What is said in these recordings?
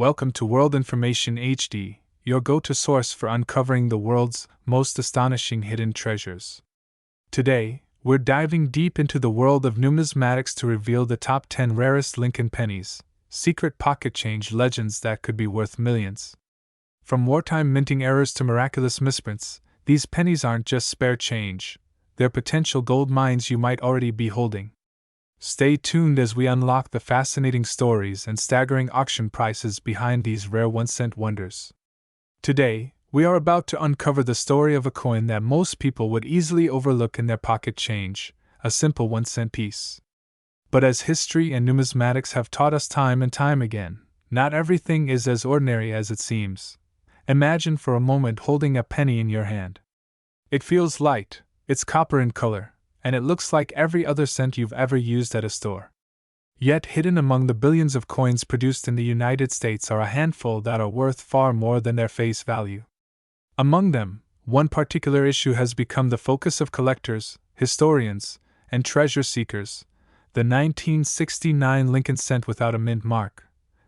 Welcome to World Information HD, your go-to source for uncovering the world's most astonishing hidden treasures. Today, we're diving deep into the world of numismatics to reveal the top 10 rarest Lincoln pennies, secret pocket change legends that could be worth millions. From wartime minting errors to miraculous misprints, these pennies aren't just spare change, they're potential gold mines you might already be holding. Stay tuned as we unlock the fascinating stories and staggering auction prices behind these rare 1-cent wonders. Today, we are about to uncover the story of a coin that most people would easily overlook in their pocket change, a simple 1-cent piece. But as history and numismatics have taught us time and time again, not everything is as ordinary as it seems. Imagine for a moment holding a penny in your hand. It feels light, it's copper in color, and it looks like every other cent you've ever used at a store. Yet hidden among the billions of coins produced in the United States are a handful that are worth far more than their face value. Among them, one particular issue has become the focus of collectors, historians, and treasure seekers: the 1969 Lincoln cent without a mint mark.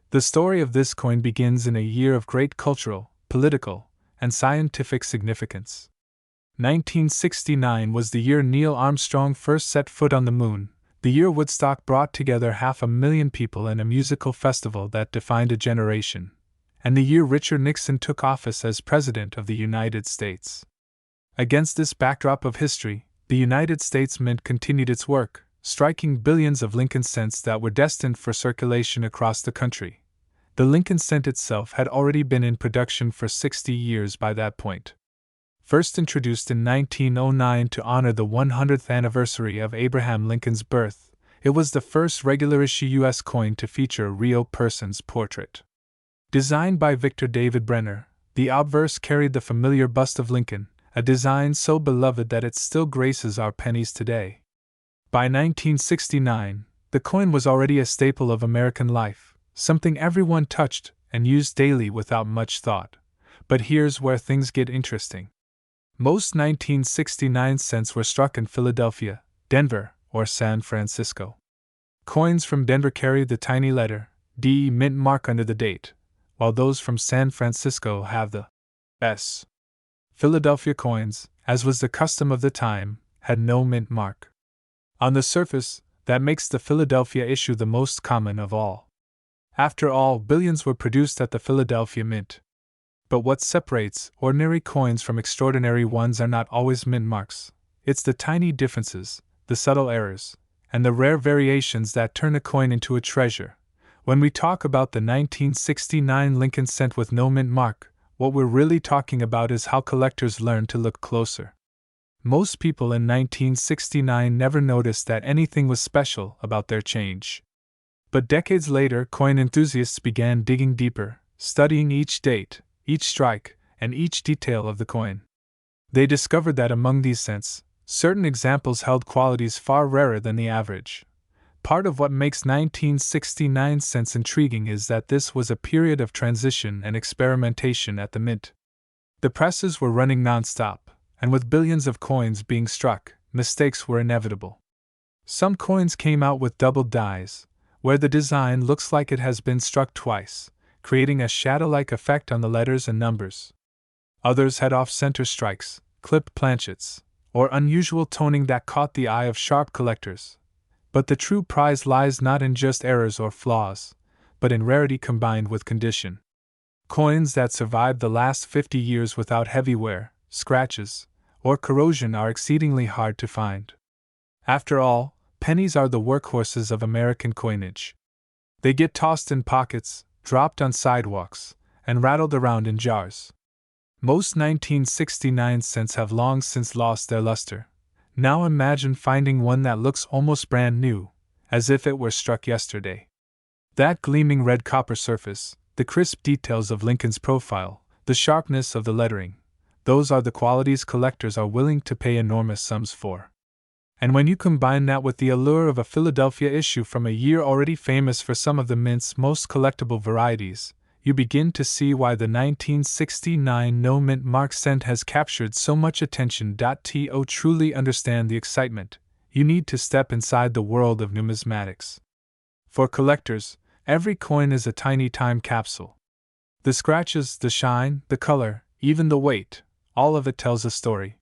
The story of this coin begins in a year of great cultural, political, and scientific significance. 1969 was the year Neil Armstrong first set foot on the moon, the year Woodstock brought together 500,000 people in a musical festival that defined a generation, and the year Richard Nixon took office as President of the United States. Against this backdrop of history, the United States Mint continued its work, striking billions of Lincoln cents that were destined for circulation across the country. The Lincoln cent itself had already been in production for 60 years by that point. First introduced in 1909 to honor the 100th anniversary of Abraham Lincoln's birth, it was the first regular-issue U.S. coin to feature a real person's portrait. Designed by Victor David Brenner, the obverse carried the familiar bust of Lincoln, a design so beloved that it still graces our pennies today. By 1969, the coin was already a staple of American life, something everyone touched and used daily without much thought. But here's where things get interesting. Most 1969 cents were struck in Philadelphia, Denver, or San Francisco. Coins from Denver carry the tiny letter D mint mark under the date, while those from San Francisco have the S. Philadelphia coins, as was the custom of the time, had no mint mark. On the surface, that makes the Philadelphia issue the most common of all. After all, billions were produced at the Philadelphia Mint. But what separates ordinary coins from extraordinary ones are not always mint marks. It's the tiny differences, the subtle errors, and the rare variations that turn a coin into a treasure. When we talk about the 1969 Lincoln cent with no mint mark, what we're really talking about is how collectors learned to look closer. Most people in 1969 never noticed that anything was special about their change. But decades later, coin enthusiasts began digging deeper, studying each date, each strike, and each detail of the coin. They discovered that among these cents, certain examples held qualities far rarer than the average. Part of what makes 1969 cents intriguing is that this was a period of transition and experimentation at the mint. The presses were running non-stop, and with billions of coins being struck, mistakes were inevitable. Some coins came out with doubled dies, where the design looks like it has been struck twice, creating a shadow-like effect on the letters and numbers. Others had off-center strikes, clipped planchets, or unusual toning that caught the eye of sharp collectors. But the true prize lies not in just errors or flaws, but in rarity combined with condition. Coins that survived the last 50 years without heavy wear, scratches, or corrosion are exceedingly hard to find. After all, pennies are the workhorses of American coinage. They get tossed in pockets, dropped on sidewalks, and rattled around in jars. Most 1969 cents have long since lost their luster. Now imagine finding one that looks almost brand new, as if it were struck yesterday. That gleaming red copper surface, the crisp details of Lincoln's profile, the sharpness of the lettering, those are the qualities collectors are willing to pay enormous sums for. And when you combine that with the allure of a Philadelphia issue from a year already famous for some of the mint's most collectible varieties, you begin to see why the 1969 no mint mark cent has captured so much attention. To truly understand the excitement, you need to step inside the world of numismatics. For collectors, every coin is a tiny time capsule, The scratches, the shine, the color, even the weight, all of it tells a story.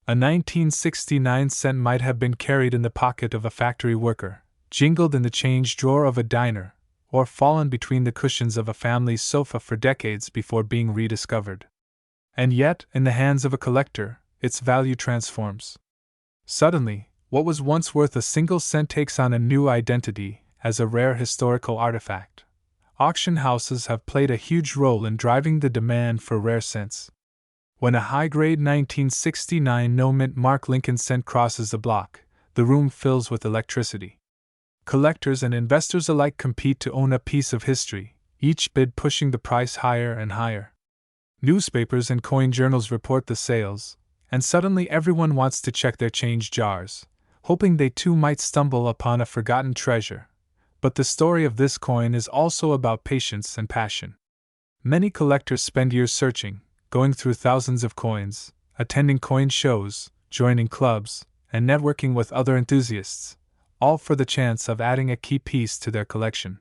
A 1969 cent might have been carried in the pocket of a factory worker, jingled in the change drawer of a diner, or fallen between the cushions of a family's sofa for decades before being rediscovered. And yet, in the hands of a collector, its value transforms. Suddenly, what was once worth a single cent takes on a new identity as a rare historical artifact. Auction houses have played a huge role in driving the demand for rare cents. When a high-grade 1969 no-mint Mark Lincoln cent crosses the block, the room fills with electricity. Collectors and investors alike compete to own a piece of history, each bid pushing the price higher and higher. Newspapers and coin journals report the sales, and suddenly everyone wants to check their change jars, hoping they too might stumble upon a forgotten treasure. But the story of this coin is also about patience and passion. Many collectors spend years searching, going through thousands of coins, attending coin shows, joining clubs, and networking with other enthusiasts, all for the chance of adding a key piece to their collection.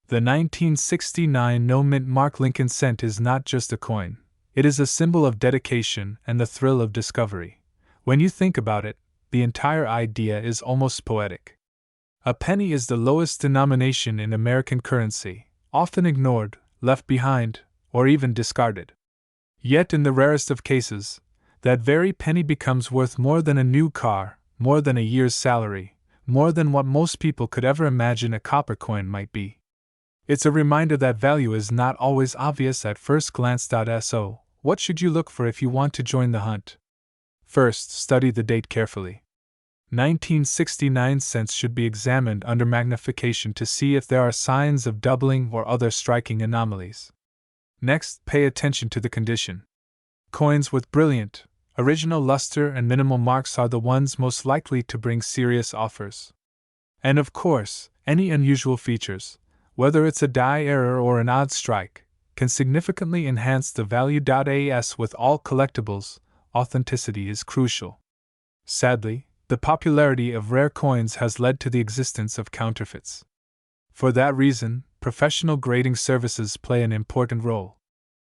The 1969 no-mint Mark Lincoln cent is not just a coin, it is a symbol of dedication and the thrill of discovery. When you think about it, the entire idea is almost poetic. A penny is the lowest denomination in American currency, often ignored, left behind, or even discarded. Yet in the rarest of cases, that very penny becomes worth more than a new car, more than a year's salary, more than what most people could ever imagine a copper coin might be. It's a reminder that value is not always obvious at first glance. So, what should you look for if you want to join the hunt? First, study the date carefully. 1969 cents should be examined under magnification to see if there are signs of doubling or other striking anomalies. Next, pay attention to the condition. Coins with brilliant, original luster and minimal marks are the ones most likely to bring serious offers. And of course, any unusual features, whether it's a die error or an odd strike, can significantly enhance the value. As with all collectibles, authenticity is crucial. Sadly, the popularity of rare coins has led to the existence of counterfeits. For that reason, professional grading services play an important role.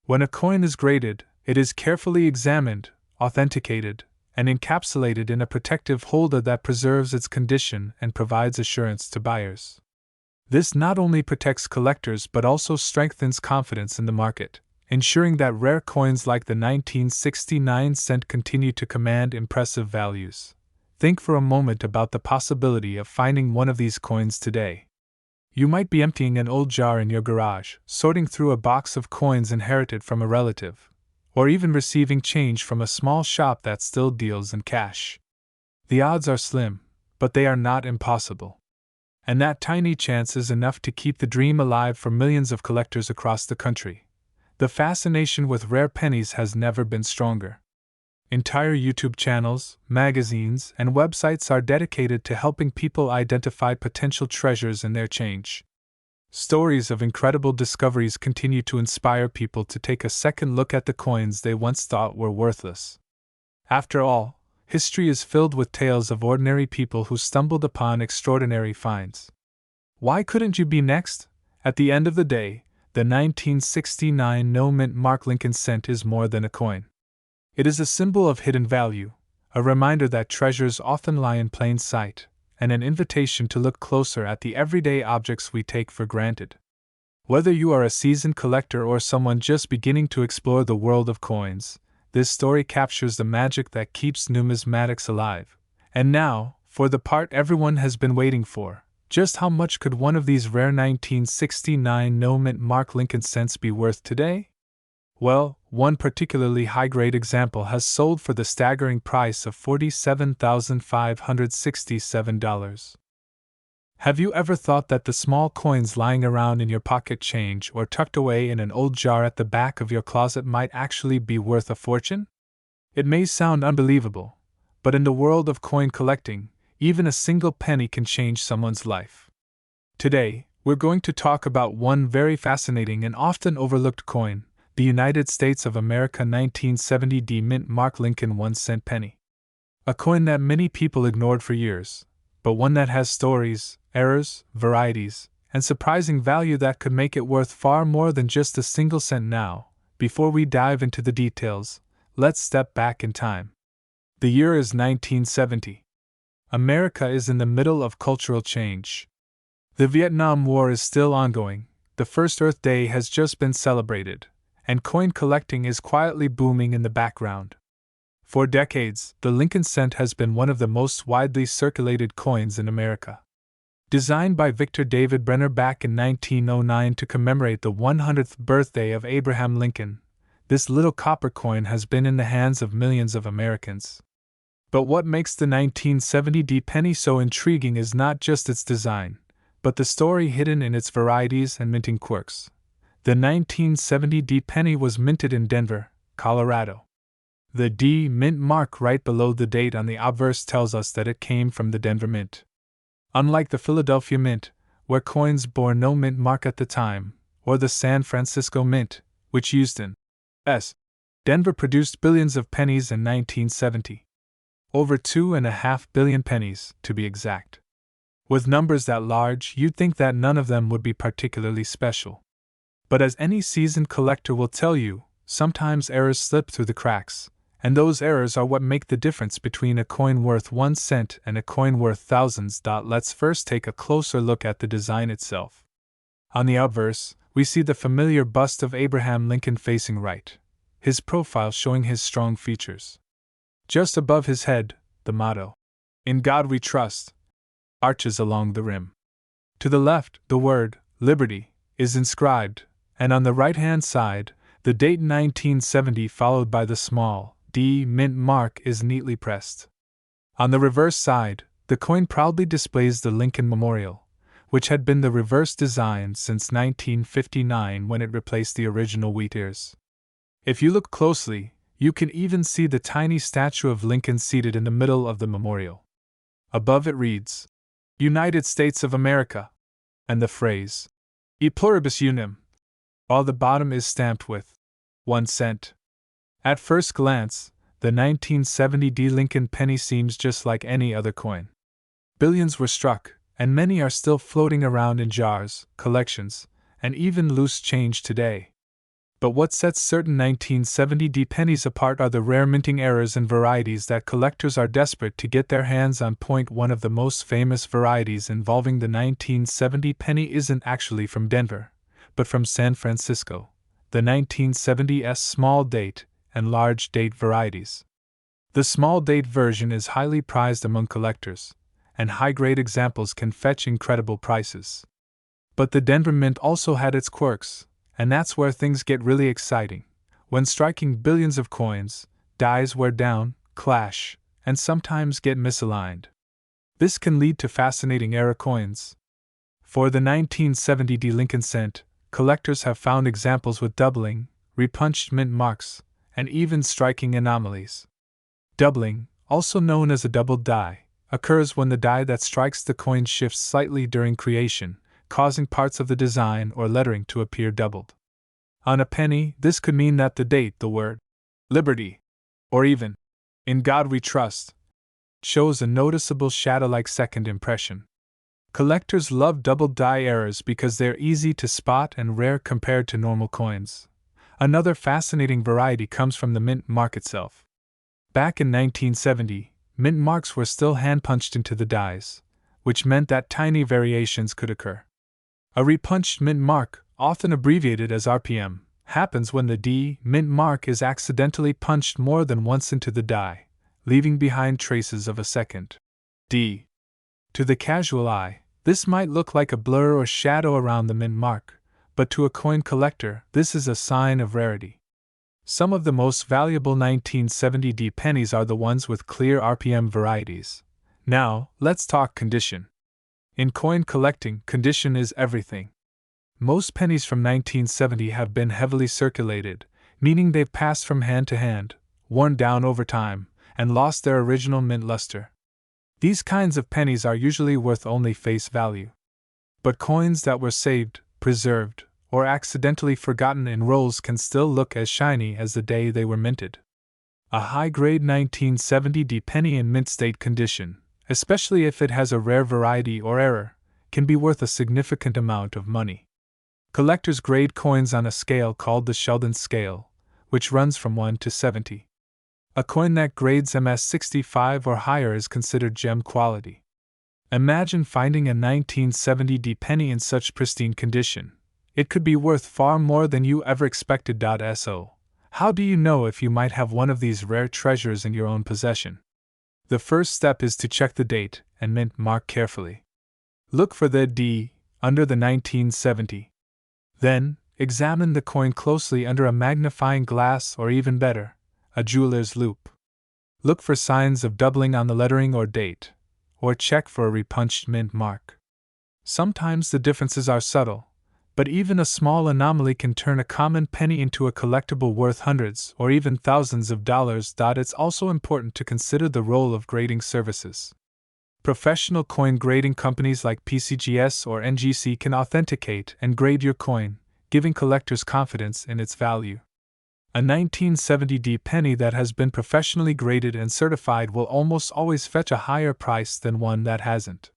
When a coin is graded, it is carefully examined, authenticated, and encapsulated in a protective holder that preserves its condition and provides assurance to buyers. This not only protects collectors but also strengthens confidence in the market, ensuring that rare coins like the 1969 cent continue to command impressive values. Think for a moment about the possibility of finding one of these coins today. You might be emptying an old jar in your garage, sorting through a box of coins inherited from a relative, or even receiving change from a small shop that still deals in cash. The odds are slim, but they are not impossible. And that tiny chance is enough to keep the dream alive for millions of collectors across the country. The fascination with rare pennies has never been stronger. Entire YouTube channels, magazines, and websites are dedicated to helping people identify potential treasures in their change. Stories of incredible discoveries continue to inspire people to take a second look at the coins they once thought were worthless. After all, history is filled with tales of ordinary people who stumbled upon extraordinary finds. Why couldn't you be next? At the end of the day, the 1969 no-mint Mark Lincoln cent is more than a coin. It is a symbol of hidden value, a reminder that treasures often lie in plain sight, and an invitation to look closer at the everyday objects we take for granted. Whether you are a seasoned collector or someone just beginning to explore the world of coins, this story captures the magic that keeps numismatics alive. And now, for the part everyone has been waiting for, just how much could one of these rare 1969 no-mint Mark Lincoln cents be worth today? Well, one particularly high-grade example has sold for the staggering price of $47,567. Have you ever thought that the small coins lying around in your pocket change or tucked away in an old jar at the back of your closet might actually be worth a fortune? It may sound unbelievable, but in the world of coin collecting, even a single penny can change someone's life. Today, we're going to talk about one very fascinating and often overlooked coin, the United States of America 1970 D-Mint Mark Lincoln 1-cent penny. A coin that many people ignored for years, but one that has stories, errors, varieties, and surprising value that could make it worth far more than just a single cent now. Before we dive into the details, let's step back in time. The year is 1970. America is in the middle of cultural change. The Vietnam War is still ongoing, the first Earth Day has just been celebrated, and coin collecting is quietly booming in the background. For decades, the Lincoln cent has been one of the most widely circulated coins in America. Designed by Victor David Brenner back in 1909 to commemorate the 100th birthday of Abraham Lincoln, this little copper coin has been in the hands of millions of Americans. But what makes the 1970 penny so intriguing is not just its design, but the story hidden in its varieties and minting quirks. The 1970 penny was minted in Denver, Colorado. The D mint mark right below the date on the obverse tells us that it came from the Denver Mint. Unlike the Philadelphia Mint, where coins bore no mint mark at the time, or the San Francisco Mint, which used an S, Denver produced billions of pennies in 1970. Over 2.5 billion pennies, to be exact. With numbers that large, you'd think that none of them would be particularly special. But as any seasoned collector will tell you, sometimes errors slip through the cracks, and those errors are what make the difference between a coin worth 1 cent and a coin worth thousands. Let's first take a closer look at the design itself. On the obverse, we see the familiar bust of Abraham Lincoln facing right, his profile showing his strong features. Just above his head, the motto, "In God We Trust," arches along the rim. To the left, the word, "Liberty," is inscribed, and on the right-hand side, the date 1970 followed by the small D mint mark is neatly pressed. On the reverse side, the coin proudly displays the Lincoln Memorial, which had been the reverse design since 1959 when it replaced the original wheat ears. If you look closely, you can even see the tiny statue of Lincoln seated in the middle of the memorial. Above it reads, "United States of America," and the phrase, "E pluribus unum," while the bottom is stamped with 1 cent. At first glance, the 1970 Lincoln penny seems just like any other coin. Billions were struck, and many are still floating around in jars, collections, and even loose change today. But what sets certain 1970 pennies apart are the rare minting errors and varieties that collectors are desperate to get their hands on. One of the most famous varieties involving the 1970 penny isn't actually from Denver, but from San Francisco, the 1970s small date and large date varieties. The small date version is highly prized among collectors, and high-grade examples can fetch incredible prices. But the Denver Mint also had its quirks, and that's where things get really exciting. When striking billions of coins, dies wear down, clash, and sometimes get misaligned. This can lead to fascinating error coins. For the 1970 Lincoln cent, collectors have found examples with doubling, repunched mint marks, and even striking anomalies. Doubling, also known as a doubled die, occurs when the die that strikes the coin shifts slightly during creation, causing parts of the design or lettering to appear doubled. On a penny, this could mean that the date, the word, "Liberty," or even, "In God We Trust," shows a noticeable shadow-like second impression. Collectors love doubled die errors because they're easy to spot and rare compared to normal coins. Another fascinating variety comes from the mint mark itself. Back in 1970, mint marks were still hand-punched into the dies, which meant that tiny variations could occur. A repunched mint mark, often abbreviated as RPM, happens when the D mint mark is accidentally punched more than once into the die, leaving behind traces of a second D. To the casual eye, this might look like a blur or shadow around the mint mark, but to a coin collector, this is a sign of rarity. Some of the most valuable 1970 pennies are the ones with clear RPM varieties. Now, let's talk condition. In coin collecting, condition is everything. Most pennies from 1970 have been heavily circulated, meaning they've passed from hand to hand, worn down over time, and lost their original mint luster. These kinds of pennies are usually worth only face value. But coins that were saved, preserved, or accidentally forgotten in rolls can still look as shiny as the day they were minted. A high-grade 1970 penny in mint state condition, especially if it has a rare variety or error, can be worth a significant amount of money. Collectors grade coins on a scale called the Sheldon scale, which runs from 1 to 70. A coin that grades MS 65 or higher is considered gem quality. Imagine finding a 1970 penny in such pristine condition. It could be worth far more than you ever expected. So, how do you know if you might have one of these rare treasures in your own possession? The first step is to check the date and mint mark carefully. Look for the D under the 1970. Then, examine the coin closely under a magnifying glass or even better, a jeweler's loupe. Look for signs of doubling on the lettering or date, or check for a repunched mint mark. Sometimes the differences are subtle, but even a small anomaly can turn a common penny into a collectible worth hundreds or even thousands of dollars. It's also important to consider the role of grading services. Professional coin grading companies like PCGS or NGC can authenticate and grade your coin, giving collectors confidence in its value. A 1970 penny that has been professionally graded and certified will almost always fetch a higher price than one that hasn't.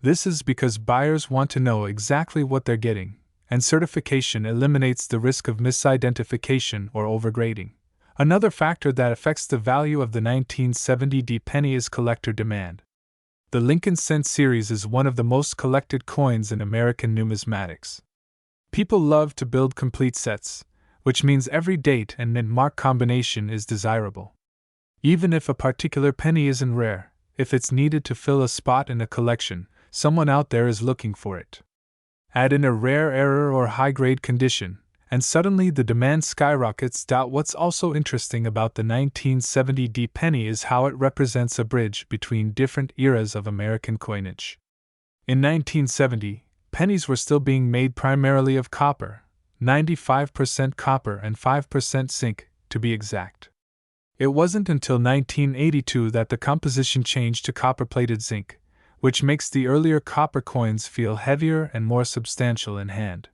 This is because buyers want to know exactly what they're getting, and certification eliminates the risk of misidentification or overgrading. Another factor that affects the value of the 1970 penny is collector demand. The Lincoln Cent series is one of the most collected coins in American numismatics. People love to build complete sets, which means every date and mint mark combination is desirable. Even if a particular penny isn't rare, if it's needed to fill a spot in a collection, someone out there is looking for it. Add in a rare error or high-grade condition, and suddenly the demand skyrockets. What's also interesting about the 1970 penny is how it represents a bridge between different eras of American coinage. In 1970, pennies were still being made primarily of copper, 95% copper and 5% zinc, to be exact. It wasn't until 1982 that the composition changed to copper-plated zinc, which makes the earlier copper coins feel heavier and more substantial in hand.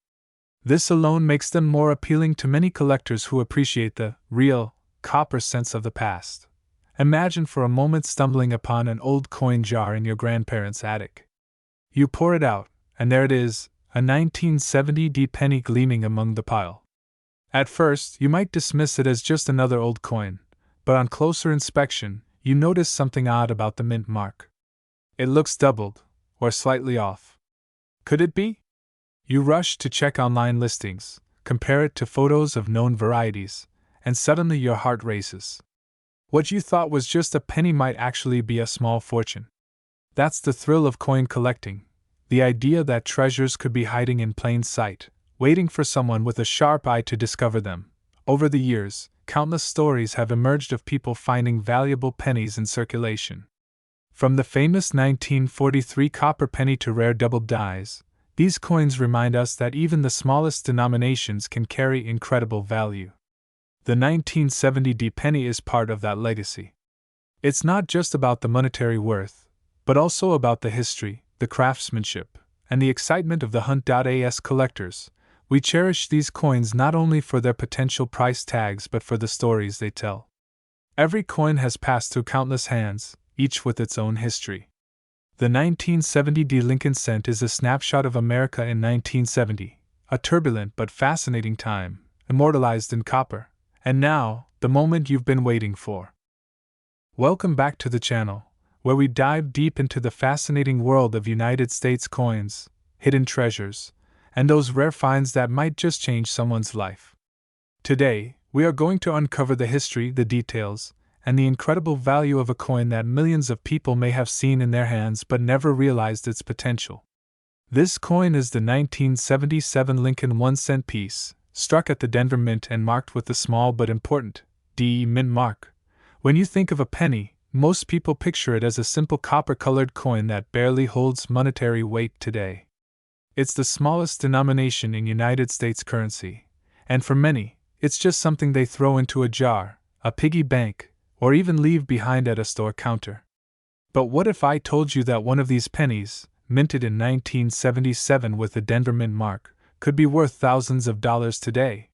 This alone makes them more appealing to many collectors who appreciate the real, copper sense of the past. Imagine for a moment stumbling upon an old coin jar in your grandparents' attic. You pour it out, and there it is, a 1970 penny gleaming among the pile. At first, you might dismiss it as just another old coin, but on closer inspection, you notice something odd about the mint mark. It looks doubled, or slightly off. Could it be? You rush to check online listings, compare it to photos of known varieties, and suddenly your heart races. What you thought was just a penny might actually be a small fortune. That's the thrill of coin collecting, the idea that treasures could be hiding in plain sight, waiting for someone with a sharp eye to discover them. Over the years, countless stories have emerged of people finding valuable pennies in circulation. From the famous 1943 copper penny to rare double dies, these coins remind us that even the smallest denominations can carry incredible value. The 1970 penny is part of that legacy. It's not just about the monetary worth, but also about the history, the craftsmanship, and the excitement of the hunt.as collectors. We cherish these coins not only for their potential price tags but for the stories they tell. Every coin has passed through countless hands, each with its own history. The 1970 Lincoln Cent is a snapshot of America in 1970, a turbulent but fascinating time, immortalized in copper. And now, the moment you've been waiting for. Welcome back to the channel, where we dive deep into the fascinating world of United States coins, hidden treasures, and those rare finds that might just change someone's life. Today, we are going to uncover the history, the details, and the incredible value of a coin that millions of people may have seen in their hands but never realized its potential. This coin is the 1977 Lincoln 1-cent piece, struck at the Denver Mint and marked with the small but important D mint mark. When you think of a penny, most people picture it as a simple copper-colored coin that barely holds monetary weight today. It's the smallest denomination in United States currency, and for many, it's just something they throw into a jar, a piggy bank, or even leave behind at a store counter. But what if I told you that one of these pennies, minted in 1977 with the Denver Mint mark, could be worth thousands of dollars today?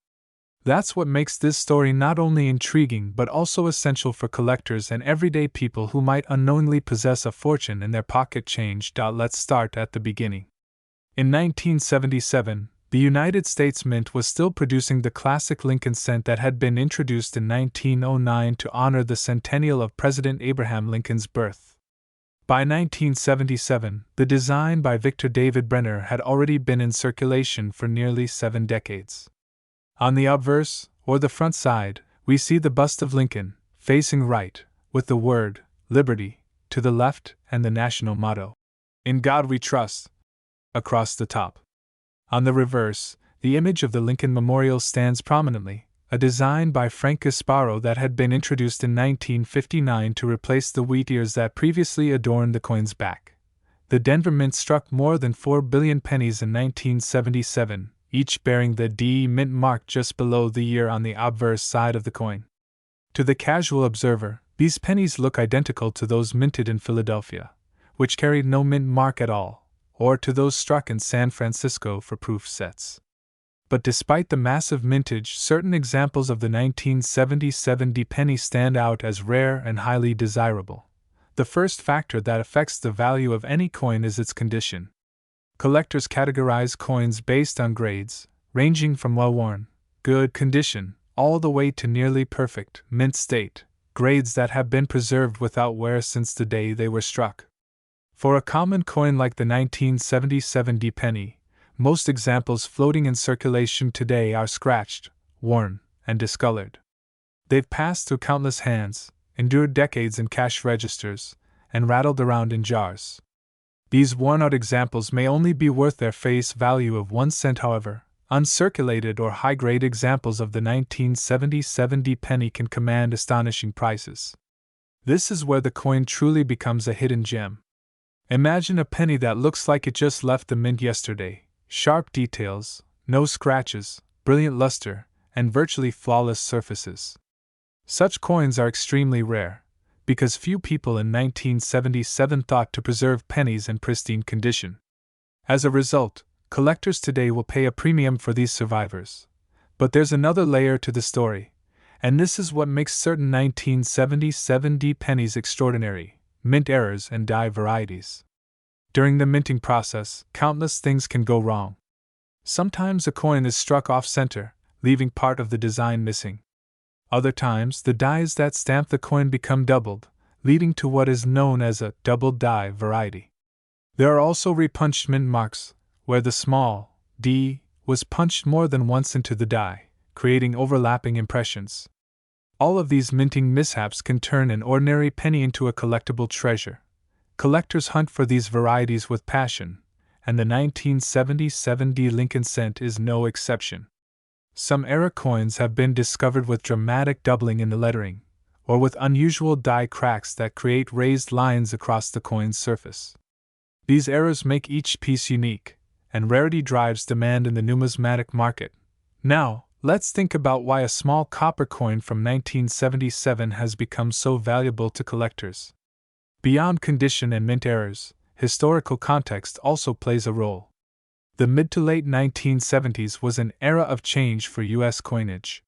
That's what makes this story not only intriguing but also essential for collectors and everyday people who might unknowingly possess a fortune in their pocket change. Let's start at the beginning. In 1977, the United States Mint was still producing the classic Lincoln cent that had been introduced in 1909 to honor the centennial of President Abraham Lincoln's birth. By 1977, the design by Victor David Brenner had already been in circulation for nearly 7 decades. On the obverse, or the front side, we see the bust of Lincoln, facing right, with the word, Liberty, to the left and the national motto, In God We Trust, across the top. On the reverse, the image of the Lincoln Memorial stands prominently, a design by Frank Gasparo that had been introduced in 1959 to replace the wheat ears that previously adorned the coin's back. The Denver Mint struck more than 4 billion pennies in 1977, each bearing the D Mint mark just below the year on the obverse side of the coin. To the casual observer, these pennies look identical to those minted in Philadelphia, which carried no mint mark at all, or to those struck in San Francisco for proof sets. But despite the massive mintage, certain examples of the 1977 D penny stand out as rare and highly desirable. The first factor that affects the value of any coin is its condition. Collectors categorize coins based on grades, ranging from well-worn, good condition, all the way to nearly perfect, mint state, grades that have been preserved without wear since the day they were struck. For a common coin like the 1977 D penny, most examples floating in circulation today are scratched, worn, and discolored. They've passed through countless hands, endured decades in cash registers, and rattled around in jars. These worn-out examples may only be worth their face value of 1 cent, however. Uncirculated or high-grade examples of the 1977 D penny can command astonishing prices. This is where the coin truly becomes a hidden gem. Imagine a penny that looks like it just left the mint yesterday. Sharp details, no scratches, brilliant luster, and virtually flawless surfaces. Such coins are extremely rare, because few people in 1977 thought to preserve pennies in pristine condition. As a result, collectors today will pay a premium for these survivors. But there's another layer to the story, and this is what makes certain 1977 D pennies extraordinary: mint errors and die varieties. During the minting process, countless things can go wrong. Sometimes a coin is struck off-center, leaving part of the design missing. Other times, the dies that stamp the coin become doubled, leading to what is known as a double die variety. There are also repunched mint marks, where the small d was punched more than once into the die, creating overlapping impressions. All of these minting mishaps can turn an ordinary penny into a collectible treasure. Collectors hunt for these varieties with passion, and the 1977 D Lincoln cent is no exception. Some era coins have been discovered with dramatic doubling in the lettering, or with unusual die cracks that create raised lines across the coin's surface. These errors make each piece unique, and rarity drives demand in the numismatic market. Now, let's think about why a small copper coin from 1977 has become so valuable to collectors. Beyond condition and mint errors, historical context also plays a role. The mid to late 1970s was an era of change for U.S. coinage.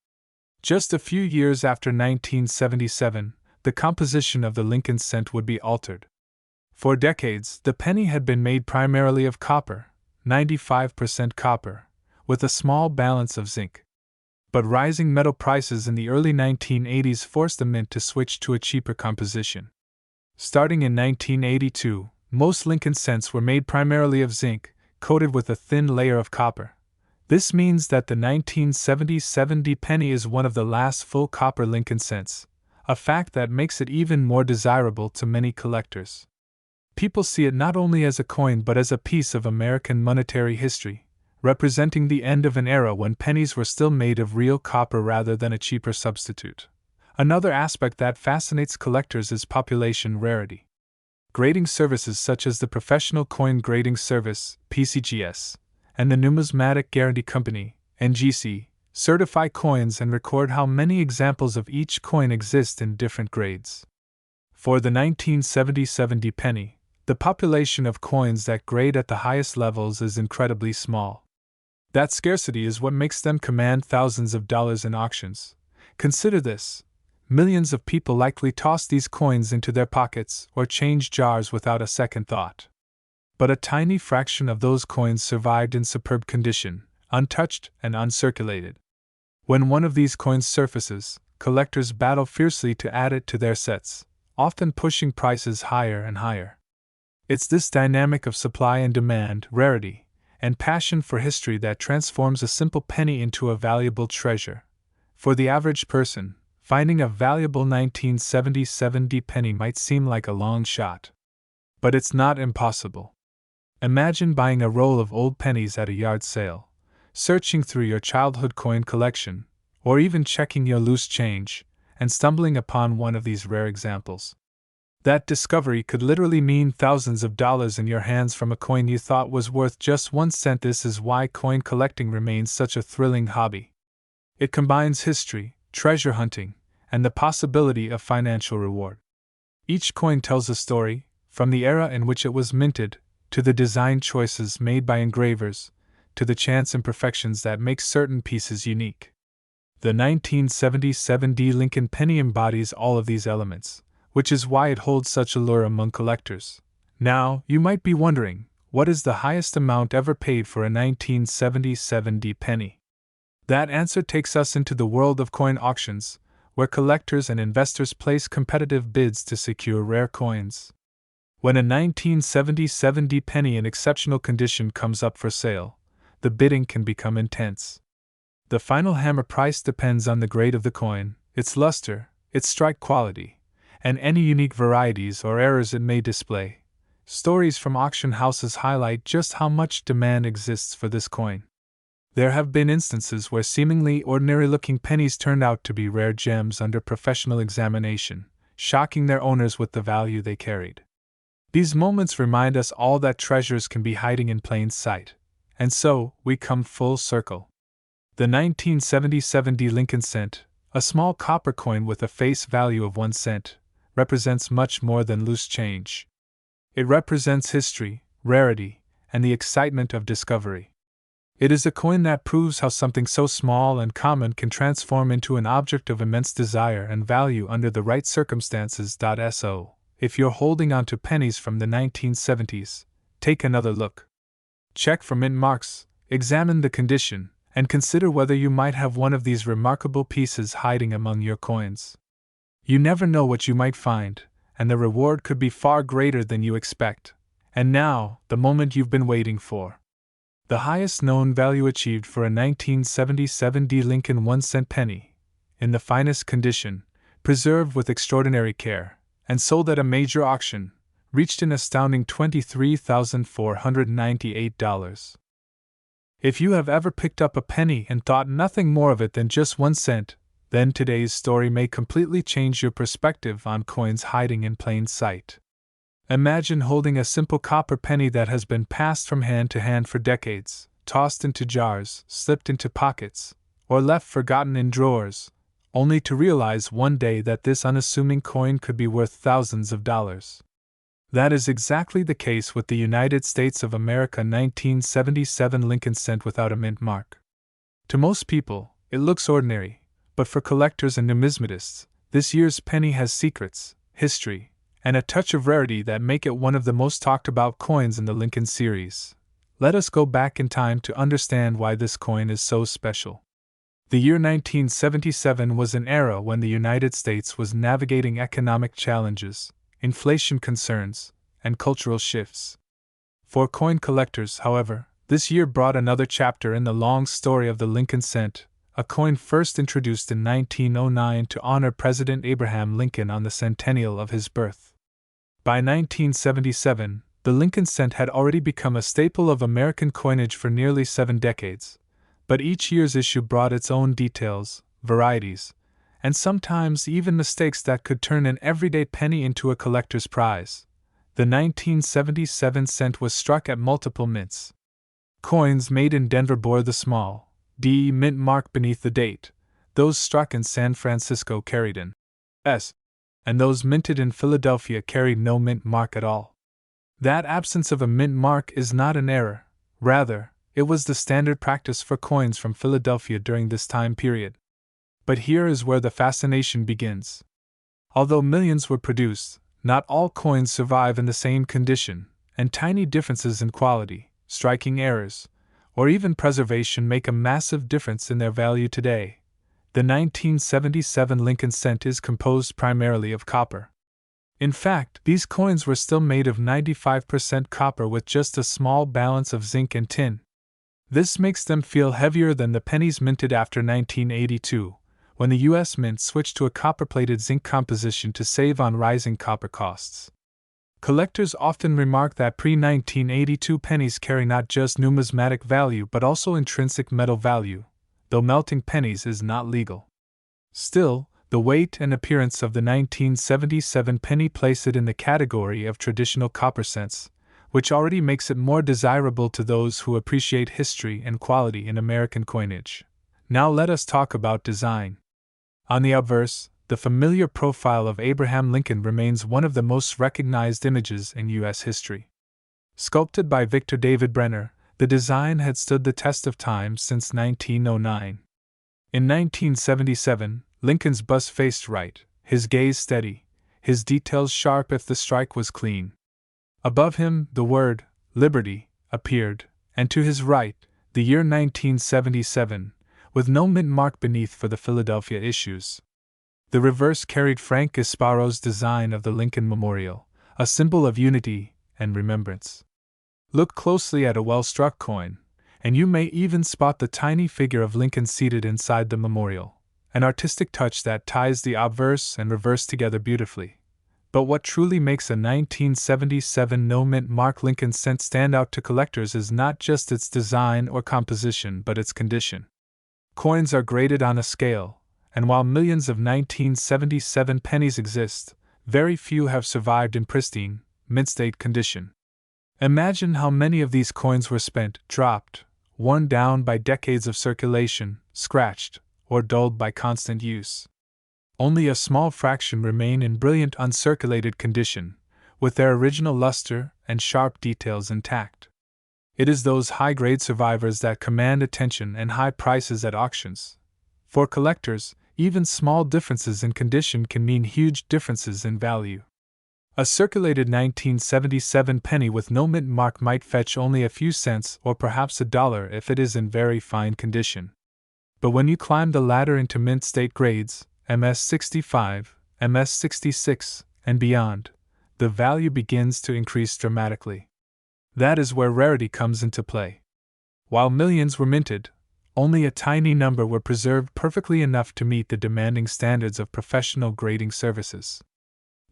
Just a few years after 1977, the composition of the Lincoln cent would be altered. For decades, the penny had been made primarily of copper, 95% copper, with a small balance of zinc. But rising metal prices in the early 1980s forced the mint to switch to a cheaper composition. Starting in 1982, most Lincoln cents were made primarily of zinc, coated with a thin layer of copper. This means that the 1977 D penny is one of the last full copper Lincoln cents, a fact that makes it even more desirable to many collectors. People see it not only as a coin but as a piece of American monetary history, representing the end of an era when pennies were still made of real copper rather than a cheaper substitute. Another aspect that fascinates collectors is population rarity. Grading services such as the Professional Coin Grading Service, PCGS, and the Numismatic Guarantee Company, NGC, certify coins and record how many examples of each coin exist in different grades. For the 1977 D penny, the population of coins that grade at the highest levels is incredibly small. That scarcity is what makes them command thousands of dollars in auctions. Consider this. Millions of people likely toss these coins into their pockets or change jars without a second thought. but a tiny fraction of those coins survived in superb condition, untouched and uncirculated. When one of these coins surfaces, collectors battle fiercely to add it to their sets, often pushing prices higher and higher. It's this dynamic of supply and demand, rarity, and passion for history that transforms a simple penny into a valuable treasure. For the average person, finding a valuable 1977 penny might seem like a long shot. But it's not impossible. Imagine buying a roll of old pennies at a yard sale, searching through your childhood coin collection, or even checking your loose change, and stumbling upon one of these rare examples. That discovery could literally mean thousands of dollars in your hands from a coin you thought was worth just 1 cent. This is why coin collecting remains such a thrilling hobby. It combines history, treasure hunting, and the possibility of financial reward. Each coin tells a story, from the era in which it was minted, to the design choices made by engravers, to the chance imperfections that make certain pieces unique. The 1977 Lincoln penny embodies all of these elements, which is why it holds such allure among collectors. Now, you might be wondering, what is the highest amount ever paid for a 1977 penny? That answer takes us into the world of coin auctions, where collectors and investors place competitive bids to secure rare coins. When a 1977 penny in exceptional condition comes up for sale, the bidding can become intense. The final hammer price depends on the grade of the coin, its luster, its strike quality, and any unique varieties or errors it may display. Stories from auction houses highlight just how much demand exists for this coin. There have been instances where seemingly ordinary-looking pennies turned out to be rare gems under professional examination, shocking their owners with the value they carried. These moments remind us all that treasures can be hiding in plain sight. And so, we come full circle. The 1977 Lincoln cent, a small copper coin with a face value of 1 cent, represents much more than loose change. It represents history, rarity, and the excitement of discovery. It is a coin that proves how something so small and common can transform into an object of immense desire and value under the right circumstances. So, if you're holding on to pennies from the 1970s, take another look. Check for mint marks, examine the condition, and consider whether you might have one of these remarkable pieces hiding among your coins. You never know what you might find, and the reward could be far greater than you expect. And now, the moment you've been waiting for. The highest known value achieved for a 1977 Lincoln 1-cent penny, in the finest condition, preserved with extraordinary care, and sold at a major auction, reached an astounding $23,498. If you have ever picked up a penny and thought nothing more of it than just 1 cent, then today's story may completely change your perspective on coins hiding in plain sight. Imagine holding a simple copper penny that has been passed from hand to hand for decades, tossed into jars, slipped into pockets, or left forgotten in drawers, only to realize one day that this unassuming coin could be worth thousands of dollars. That is exactly the case with the United States of America 1977 Lincoln cent without a mint mark. To most people, it looks ordinary, but for collectors and numismatists, this year's penny has secrets, history, and a touch of rarity that make it one of the most talked about coins in the Lincoln series. Let us go back in time to understand why this coin is so special. The year 1977 was an era when the United States was navigating economic challenges, inflation concerns, and cultural shifts. For coin collectors, however, this year brought another chapter in the long story of the Lincoln cent, a coin first introduced in 1909 to honor President Abraham Lincoln on the centennial of his birth. By 1977, the Lincoln cent had already become a staple of American coinage for nearly 7 decades, but each year's issue brought its own details, varieties, and sometimes even mistakes that could turn an everyday penny into a collector's prize. The 1977 cent was struck at multiple mints. Coins made in Denver bore the small D mint mark beneath the date, those struck in San Francisco carried an S, and those minted in Philadelphia carried no mint mark at all. That absence of a mint mark is not an error, rather, it was the standard practice for coins from Philadelphia during this time period. But here is where the fascination begins. Although millions were produced, not all coins survive in the same condition, and tiny differences in quality, striking errors, or even preservation make a massive difference in their value today. The 1977 Lincoln cent is composed primarily of copper. In fact, these coins were still made of 95% copper with just a small balance of zinc and tin. This makes them feel heavier than the pennies minted after 1982, when the U.S. Mint switched to a copper-plated zinc composition to save on rising copper costs. Collectors often remark that pre-1982 pennies carry not just numismatic value but also intrinsic metal value, though melting pennies is not legal. Still, the weight and appearance of the 1977 penny place it in the category of traditional copper cents, which already makes it more desirable to those who appreciate history and quality in American coinage. Now let us talk about design. On the obverse, the familiar profile of Abraham Lincoln remains one of the most recognized images in U.S. history. Sculpted by Victor David Brenner, the design had stood the test of time since 1909. In 1977, Lincoln's bust faced right, his gaze steady, his details sharp if the strike was clean. Above him, the word, Liberty, appeared, and to his right, the year 1977, with no mint mark beneath for the Philadelphia issues. The reverse carried Frank Gasparo's design of the Lincoln Memorial, a symbol of unity and remembrance. Look closely at a well-struck coin, and you may even spot the tiny figure of Lincoln seated inside the memorial, an artistic touch that ties the obverse and reverse together beautifully. But what truly makes a 1977 no-mint mark Lincoln cent stand out to collectors is not just its design or composition but its condition. Coins are graded on a scale, and while millions of 1977 pennies exist, very few have survived in pristine, mint-state condition. Imagine how many of these coins were spent, dropped, worn down by decades of circulation, scratched, or dulled by constant use. Only a small fraction remain in brilliant uncirculated condition, with their original luster and sharp details intact. It is those high-grade survivors that command attention and high prices at auctions. For collectors, even small differences in condition can mean huge differences in value. A circulated 1977 penny with no mint mark might fetch only a few cents or perhaps $1 if it is in very fine condition. But when you climb the ladder into mint state grades, MS65, MS66, and beyond, the value begins to increase dramatically. That is where rarity comes into play. While millions were minted, only a tiny number were preserved perfectly enough to meet the demanding standards of professional grading services.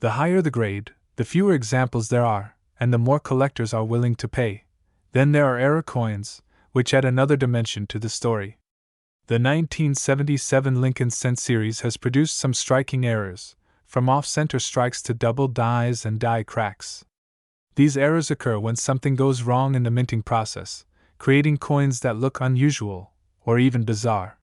The higher the grade, the fewer examples there are, and the more collectors are willing to pay. Then there are error coins, which add another dimension to the story. The 1977 Lincoln cent series has produced some striking errors, from off-center strikes to double dies and die cracks. These errors occur when something goes wrong in the minting process, creating coins that look unusual, or even bizarre.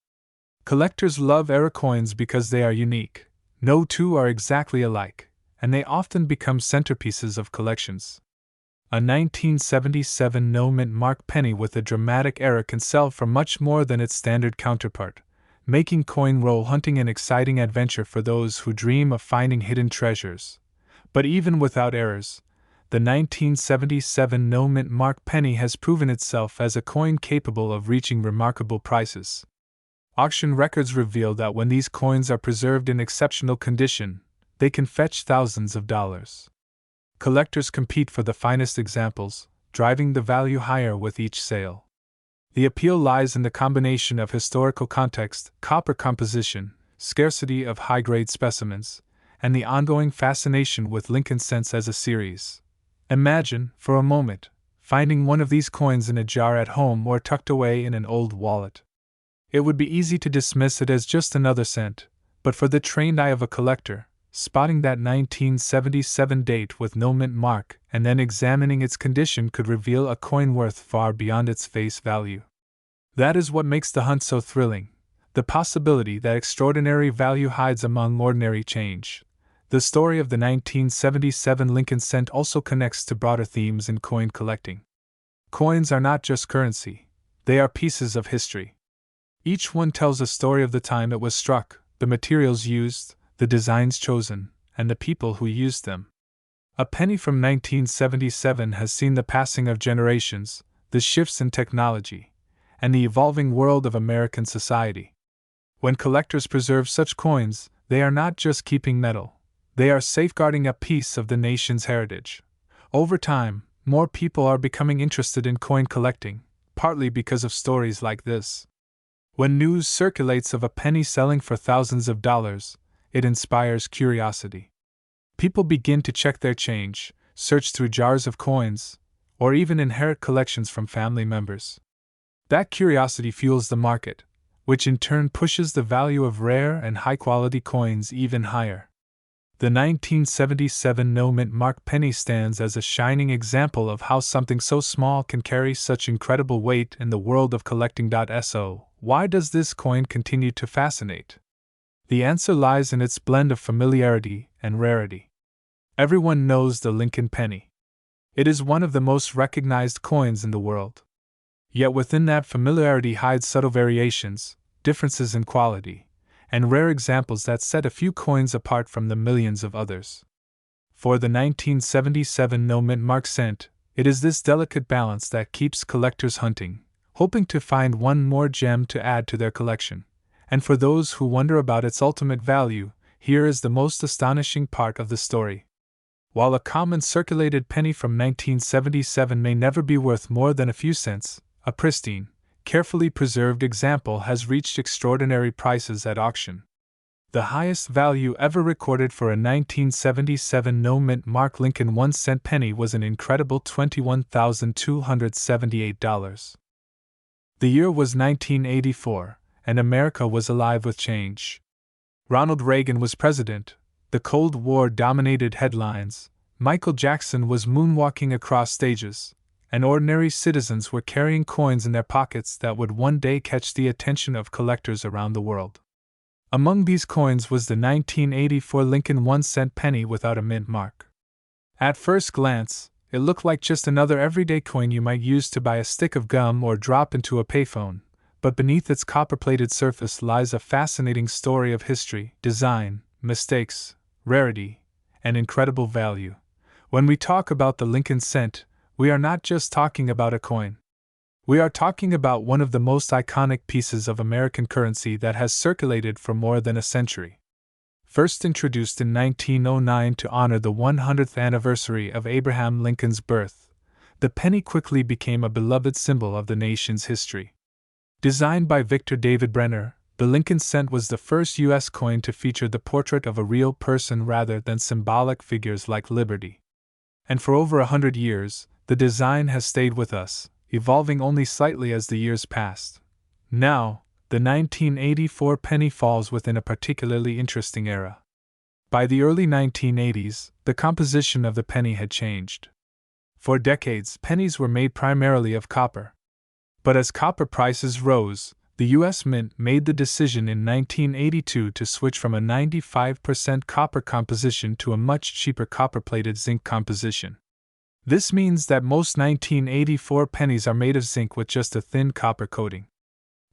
Collectors love error coins because they are unique. No two are exactly alike, and they often become centerpieces of collections. A 1977 no-mint mark penny with a dramatic error can sell for much more than its standard counterpart, making coin roll hunting an exciting adventure for those who dream of finding hidden treasures. But even without errors, the 1977 no-mint mark penny has proven itself as a coin capable of reaching remarkable prices. Auction records reveal that when these coins are preserved in exceptional condition, they can fetch thousands of dollars. Collectors compete for the finest examples, driving the value higher with each sale. The appeal lies in the combination of historical context, copper composition, scarcity of high-grade specimens, and the ongoing fascination with Lincoln cents as a series. Imagine, for a moment, finding one of these coins in a jar at home or tucked away in an old wallet. It would be easy to dismiss it as just another cent, but for the trained eye of a collector, spotting that 1977 date with no mint mark and then examining its condition could reveal a coin worth far beyond its face value. That is what makes the hunt so thrilling, the possibility that extraordinary value hides among ordinary change. The story of the 1977 Lincoln cent also connects to broader themes in coin collecting. Coins are not just currency, they are pieces of history. Each one tells a story of the time it was struck, the materials used, the designs chosen, and the people who used them. A penny from 1977 has seen the passing of generations, the shifts in technology, and the evolving world of American society. When collectors preserve such coins, they are not just keeping metal, they are safeguarding a piece of the nation's heritage. Over time, more people are becoming interested in coin collecting, partly because of stories like this. When news circulates of a penny selling for thousands of dollars, it inspires curiosity. People begin to check their change, search through jars of coins, or even inherit collections from family members. That curiosity fuels the market, which in turn pushes the value of rare and high-quality coins even higher. The 1977 no-mint mark penny stands as a shining example of how something so small can carry such incredible weight in the world of collecting. So, why does this coin continue to fascinate? The answer lies in its blend of familiarity and rarity. Everyone knows the Lincoln penny. It is one of the most recognized coins in the world. Yet within that familiarity hides subtle variations, differences in quality, and rare examples that set a few coins apart from the millions of others. For the 1977 no-mint mark cent, it is this delicate balance that keeps collectors hunting, hoping to find one more gem to add to their collection. And for those who wonder about its ultimate value, here is the most astonishing part of the story. While a common circulated penny from 1977 may never be worth more than a few cents, a pristine, carefully preserved example has reached extraordinary prices at auction. The highest value ever recorded for a 1977 no-mint mark Lincoln 1-cent penny was an incredible $21,278. The year was 1984. And America was alive with change. Ronald Reagan was president, the Cold War dominated headlines, Michael Jackson was moonwalking across stages, and ordinary citizens were carrying coins in their pockets that would one day catch the attention of collectors around the world. Among these coins was the 1984 Lincoln 1-cent penny without a mint mark. At first glance, it looked like just another everyday coin you might use to buy a stick of gum or drop into a payphone. But beneath its copper-plated surface lies a fascinating story of history, design, mistakes, rarity, and incredible value. When we talk about the Lincoln cent, we are not just talking about a coin. We are talking about one of the most iconic pieces of American currency that has circulated for more than a century. First introduced in 1909 to honor the 100th anniversary of Abraham Lincoln's birth, the penny quickly became a beloved symbol of the nation's history. Designed by Victor David Brenner, the Lincoln cent was the first U.S. coin to feature the portrait of a real person rather than symbolic figures like Liberty. And for over 100 years, the design has stayed with us, evolving only slightly as the years passed. Now, the 1984 penny falls within a particularly interesting era. By the early 1980s, the composition of the penny had changed. For decades, pennies were made primarily of copper. But as copper prices rose, the U.S. Mint made the decision in 1982 to switch from a 95% copper composition to a much cheaper copper-plated zinc composition. This means that most 1984 pennies are made of zinc with just a thin copper coating.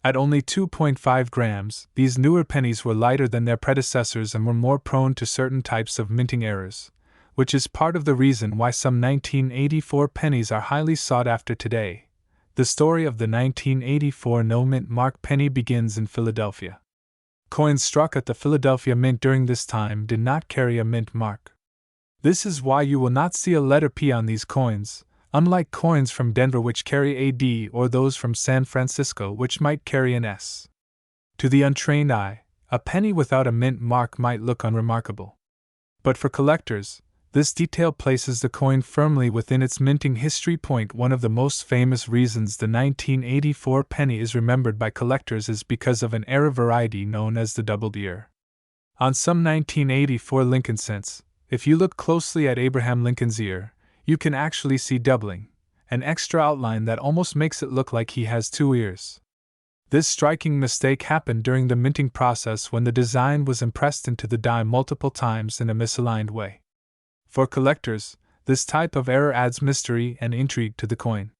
At only 2.5 grams, these newer pennies were lighter than their predecessors and were more prone to certain types of minting errors, which is part of the reason why some 1984 pennies are highly sought after today. The story of the 1984 no-mint mark penny begins in Philadelphia. Coins struck at the Philadelphia Mint during this time did not carry a mint mark. This is why you will not see a letter P on these coins, unlike coins from Denver which carry a D or those from San Francisco which might carry an S. To the untrained eye, a penny without a mint mark might look unremarkable. But for collectors, this detail places the coin firmly within its minting history. One of the most famous reasons the 1984 penny is remembered by collectors is because of an error variety known as the doubled ear. On some 1984 Lincoln cents, if you look closely at Abraham Lincoln's ear, you can actually see doubling, an extra outline that almost makes it look like he has two ears. This striking mistake happened during the minting process when the design was impressed into the die multiple times in a misaligned way. For collectors, this type of error adds mystery and intrigue to the coin.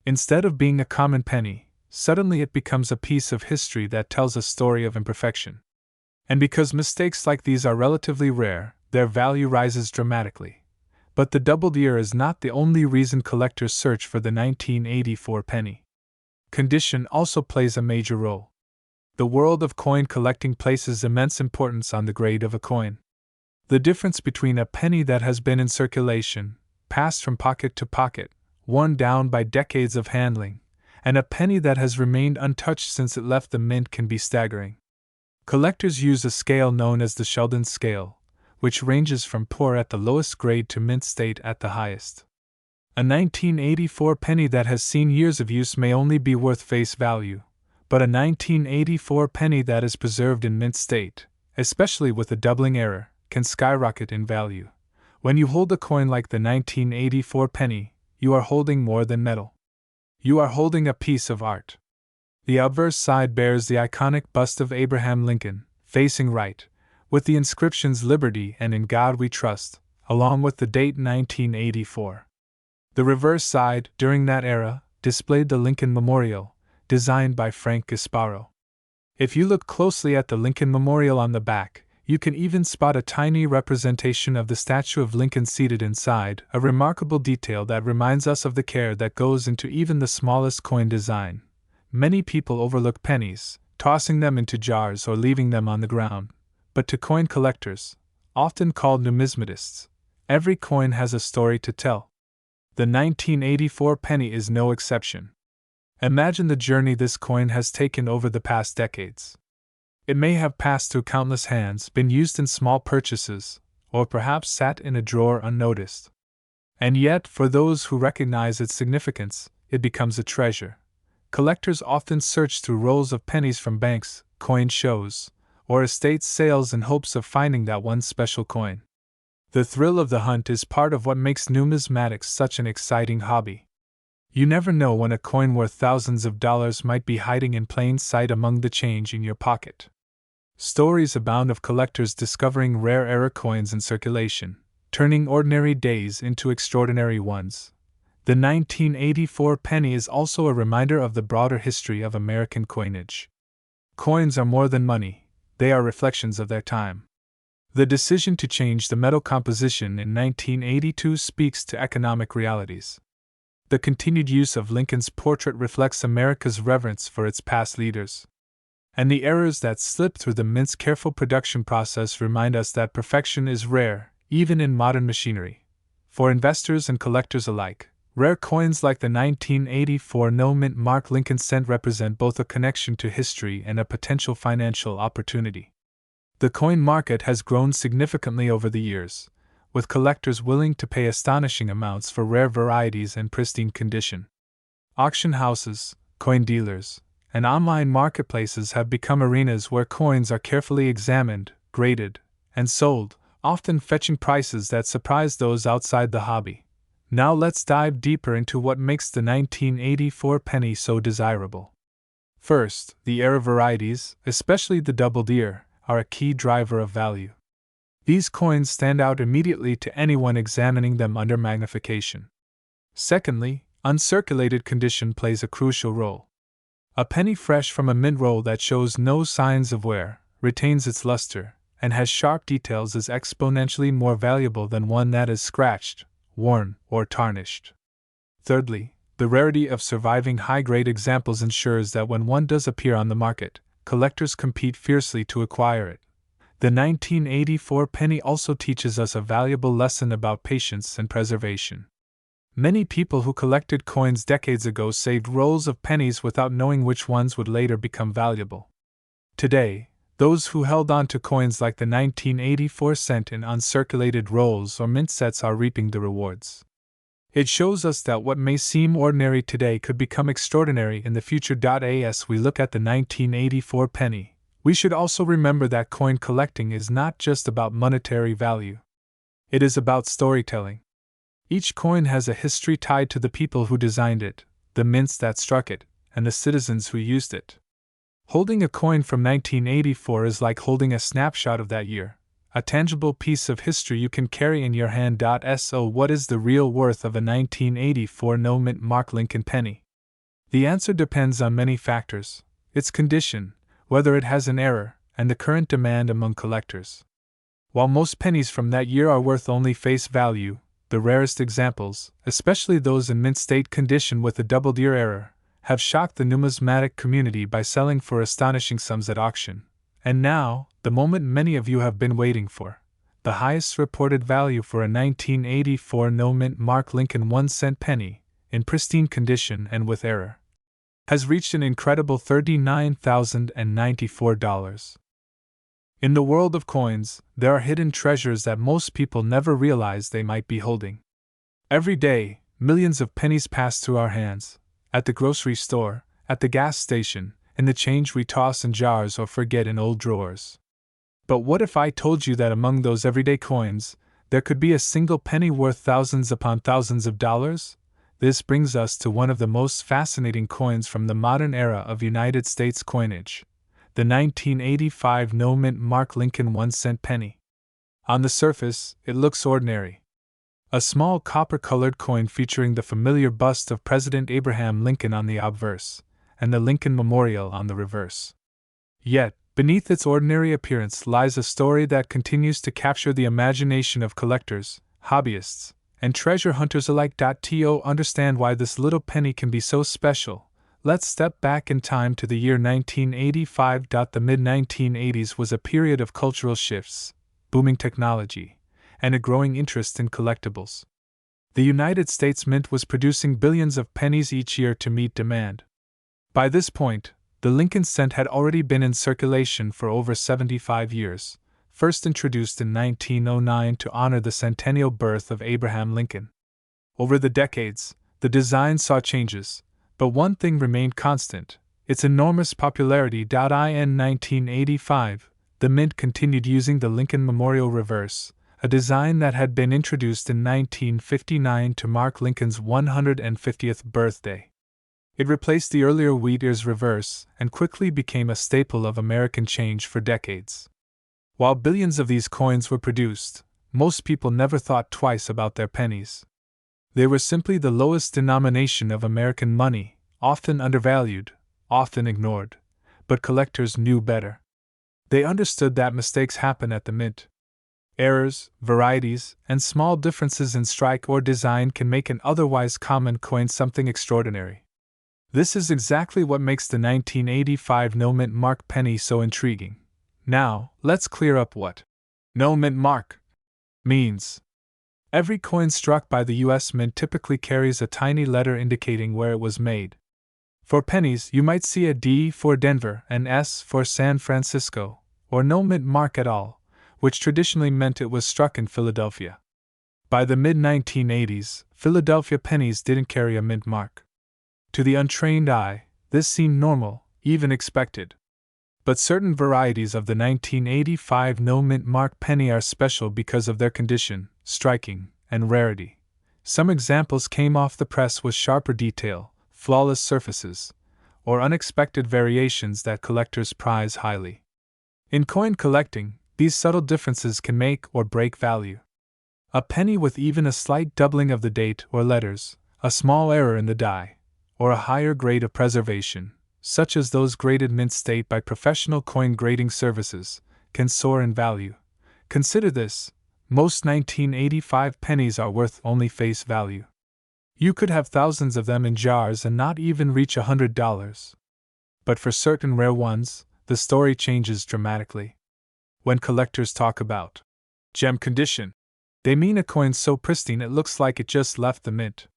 Instead of being a common penny, suddenly it becomes a piece of history that tells a story of imperfection. And because mistakes like these are relatively rare, their value rises dramatically. But the doubled ear is not the only reason collectors search for the 1984 penny. Condition also plays a major role. The world of coin collecting places immense importance on the grade of a coin. The difference between a penny that has been in circulation, passed from pocket to pocket, worn down by decades of handling, and a penny that has remained untouched since it left the mint can be staggering. Collectors use a scale known as the Sheldon scale, which ranges from poor at the lowest grade to mint state at the highest. A 1984 penny that has seen years of use may only be worth face value, but a 1984 penny that is preserved in mint state, especially with a doubling error, can skyrocket in value. When you hold a coin like the 1984 penny, you are holding more than metal. You are holding a piece of art. The obverse side bears the iconic bust of Abraham Lincoln, facing right, with the inscriptions Liberty and In God We Trust, along with the date 1984. The reverse side, during that era, displayed the Lincoln Memorial, designed by Frank Gasparo. If you look closely at the Lincoln Memorial on the back, you can even spot a tiny representation of the statue of Lincoln seated inside, a remarkable detail that reminds us of the care that goes into even the smallest coin design. Many people overlook pennies, tossing them into jars or leaving them on the ground. But to coin collectors, often called numismatists, every coin has a story to tell. The 1984 penny is no exception. Imagine the journey this coin has taken over the past decades. It may have passed through countless hands, been used in small purchases, or perhaps sat in a drawer unnoticed. And yet, for those who recognize its significance, it becomes a treasure. Collectors often search through rolls of pennies from banks, coin shows, or estate sales in hopes of finding that one special coin. The thrill of the hunt is part of what makes numismatics such an exciting hobby. You never know when a coin worth thousands of dollars might be hiding in plain sight among the change in your pocket. Stories abound of collectors discovering rare error coins in circulation, turning ordinary days into extraordinary ones. The 1984 penny is also a reminder of the broader history of American coinage. Coins are more than money, they are reflections of their time. The decision to change the metal composition in 1982 speaks to economic realities. The continued use of Lincoln's portrait reflects America's reverence for its past leaders. And the errors that slip through the mint's careful production process remind us that perfection is rare, even in modern machinery. For investors and collectors alike, rare coins like the 1984 no-mint mark Lincoln cent represent both a connection to history and a potential financial opportunity. The coin market has grown significantly over the years, with collectors willing to pay astonishing amounts for rare varieties in pristine condition. Auction houses, coin dealers, and online marketplaces have become arenas where coins are carefully examined, graded, and sold, often fetching prices that surprise those outside the hobby. Now let's dive deeper into what makes the 1984 penny so desirable. First, the error varieties, especially the doubled ear, are a key driver of value. These coins stand out immediately to anyone examining them under magnification. Secondly, uncirculated condition plays a crucial role. A penny fresh from a mint roll that shows no signs of wear, retains its luster, and has sharp details is exponentially more valuable than one that is scratched, worn, or tarnished. Thirdly, the rarity of surviving high-grade examples ensures that when one does appear on the market, collectors compete fiercely to acquire it. The 1984 penny also teaches us a valuable lesson about patience and preservation. Many people who collected coins decades ago saved rolls of pennies without knowing which ones would later become valuable. Today, those who held on to coins like the 1984 cent in uncirculated rolls or mint sets are reaping the rewards. It shows us that what may seem ordinary today could become extraordinary in the future. As we look at the 1984 penny, we should also remember that coin collecting is not just about monetary value. It is about storytelling. Each coin has a history tied to the people who designed it, the mints that struck it, and the citizens who used it. Holding a coin from 1984 is like holding a snapshot of that year, a tangible piece of history you can carry in your hand. So, what is the real worth of a 1984 no-mint mark Lincoln penny? The answer depends on many factors: its condition, whether it has an error, and the current demand among collectors. While most pennies from that year are worth only face value, the rarest examples, especially those in mint state condition with a double-year error, have shocked the numismatic community by selling for astonishing sums at auction. And now, the moment many of you have been waiting for. The highest reported value for a 1984 no-mint mark Lincoln 1-cent penny, in pristine condition and with error, has reached an incredible $39,094. In the world of coins, there are hidden treasures that most people never realize they might be holding. Every day, millions of pennies pass through our hands, at the grocery store, at the gas station, in the change we toss in jars or forget in old drawers. But what if I told you that among those everyday coins, there could be a single penny worth thousands upon thousands of dollars? This brings us to one of the most fascinating coins from the modern era of United States coinage, the 1985 no-mint mark Lincoln 1-cent penny. On the surface, it looks ordinary. A small copper-colored coin featuring the familiar bust of President Abraham Lincoln on the obverse, and the Lincoln Memorial on the reverse. Yet, beneath its ordinary appearance lies a story that continues to capture the imagination of collectors, hobbyists, and treasure hunters alike. To understand why this little penny can be so special, let's step back in time to the year 1985. The mid-1980s was a period of cultural shifts, booming technology, and a growing interest in collectibles. The United States Mint was producing billions of pennies each year to meet demand. By this point, the Lincoln cent had already been in circulation for over 75 years, first introduced in 1909 to honor the centennial birth of Abraham Lincoln. Over the decades, the design saw changes, but one thing remained constant: its enormous popularity. In 1985, the Mint continued using the Lincoln Memorial reverse, a design that had been introduced in 1959 to mark Lincoln's 150th birthday. It replaced the earlier wheat ears reverse and quickly became a staple of American change for decades. While billions of these coins were produced, most people never thought twice about their pennies. They were simply the lowest denomination of American money, often undervalued, often ignored, but collectors knew better. They understood that mistakes happen at the mint. Errors, varieties, and small differences in strike or design can make an otherwise common coin something extraordinary. This is exactly what makes the 1985 no-mint mark penny so intriguing. Now, let's clear up what no-mint mark means. Every coin struck by the U.S. Mint typically carries a tiny letter indicating where it was made. For pennies, you might see a D for Denver, an S for San Francisco, or no mint mark at all, which traditionally meant it was struck in Philadelphia. By the mid-1980s, Philadelphia pennies didn't carry a mint mark. To the untrained eye, this seemed normal, even expected. But certain varieties of the 1985 no-mint mark penny are special because of their condition, striking, and rarity. Some examples came off the press with sharper detail, flawless surfaces, or unexpected variations that collectors prize highly. In coin collecting, these subtle differences can make or break value. A penny with even a slight doubling of the date or letters, a small error in the die, or a higher grade of preservation, such as those graded mint state by professional coin grading services, can soar in value. Consider this: most 1985 pennies are worth only face value. You could have thousands of them in jars and not even reach $100. But for certain rare ones, the story changes dramatically. When collectors talk about gem condition, they mean a coin so pristine it looks like it just left the mint.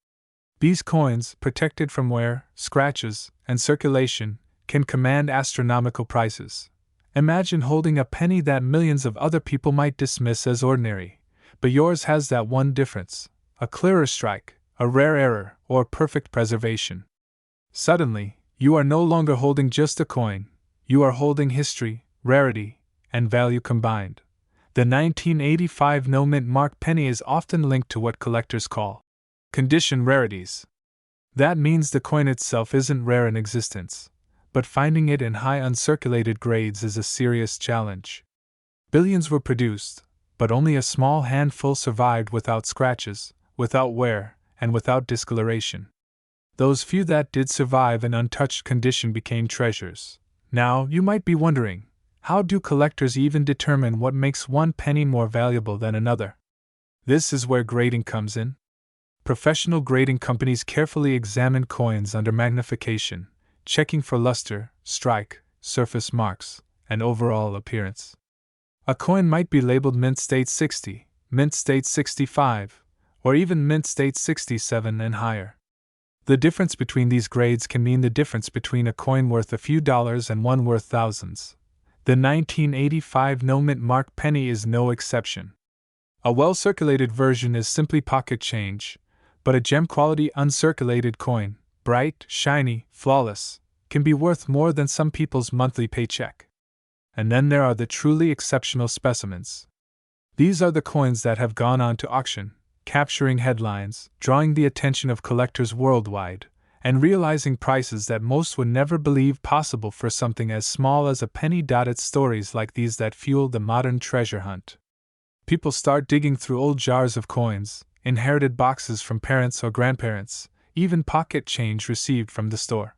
These coins, protected from wear, scratches, and circulation, can command astronomical prices. Imagine holding a penny that millions of other people might dismiss as ordinary, but yours has that one difference: a clearer strike, a rare error, or perfect preservation. Suddenly, you are no longer holding just a coin, you are holding history, rarity, and value combined. The 1985 no-mint mark penny is often linked to what collectors call condition rarities. That means the coin itself isn't rare in existence, but finding it in high uncirculated grades is a serious challenge. Billions were produced, but only a small handful survived without scratches, without wear, and without discoloration. Those few that did survive in untouched condition became treasures. Now, you might be wondering, how do collectors even determine what makes one penny more valuable than another? This is where grading comes in. Professional grading companies carefully examine coins under magnification, checking for luster, strike, surface marks, and overall appearance. A coin might be labeled Mint State 60, Mint State 65, or even Mint State 67 and higher. The difference between these grades can mean the difference between a coin worth a few dollars and one worth thousands. The 1985 no-mint mark penny is no exception. A well-circulated version is simply pocket change, but a gem-quality uncirculated coin, bright, shiny, flawless, can be worth more than some people's monthly paycheck. And then there are the truly exceptional specimens. These are the coins that have gone on to auction, capturing headlines, drawing the attention of collectors worldwide, and realizing prices that most would never believe possible for something as small as a penny. It's stories like these that fuel the modern treasure hunt. People start digging through old jars of coins, inherited boxes from parents or grandparents, even pocket change received from the store.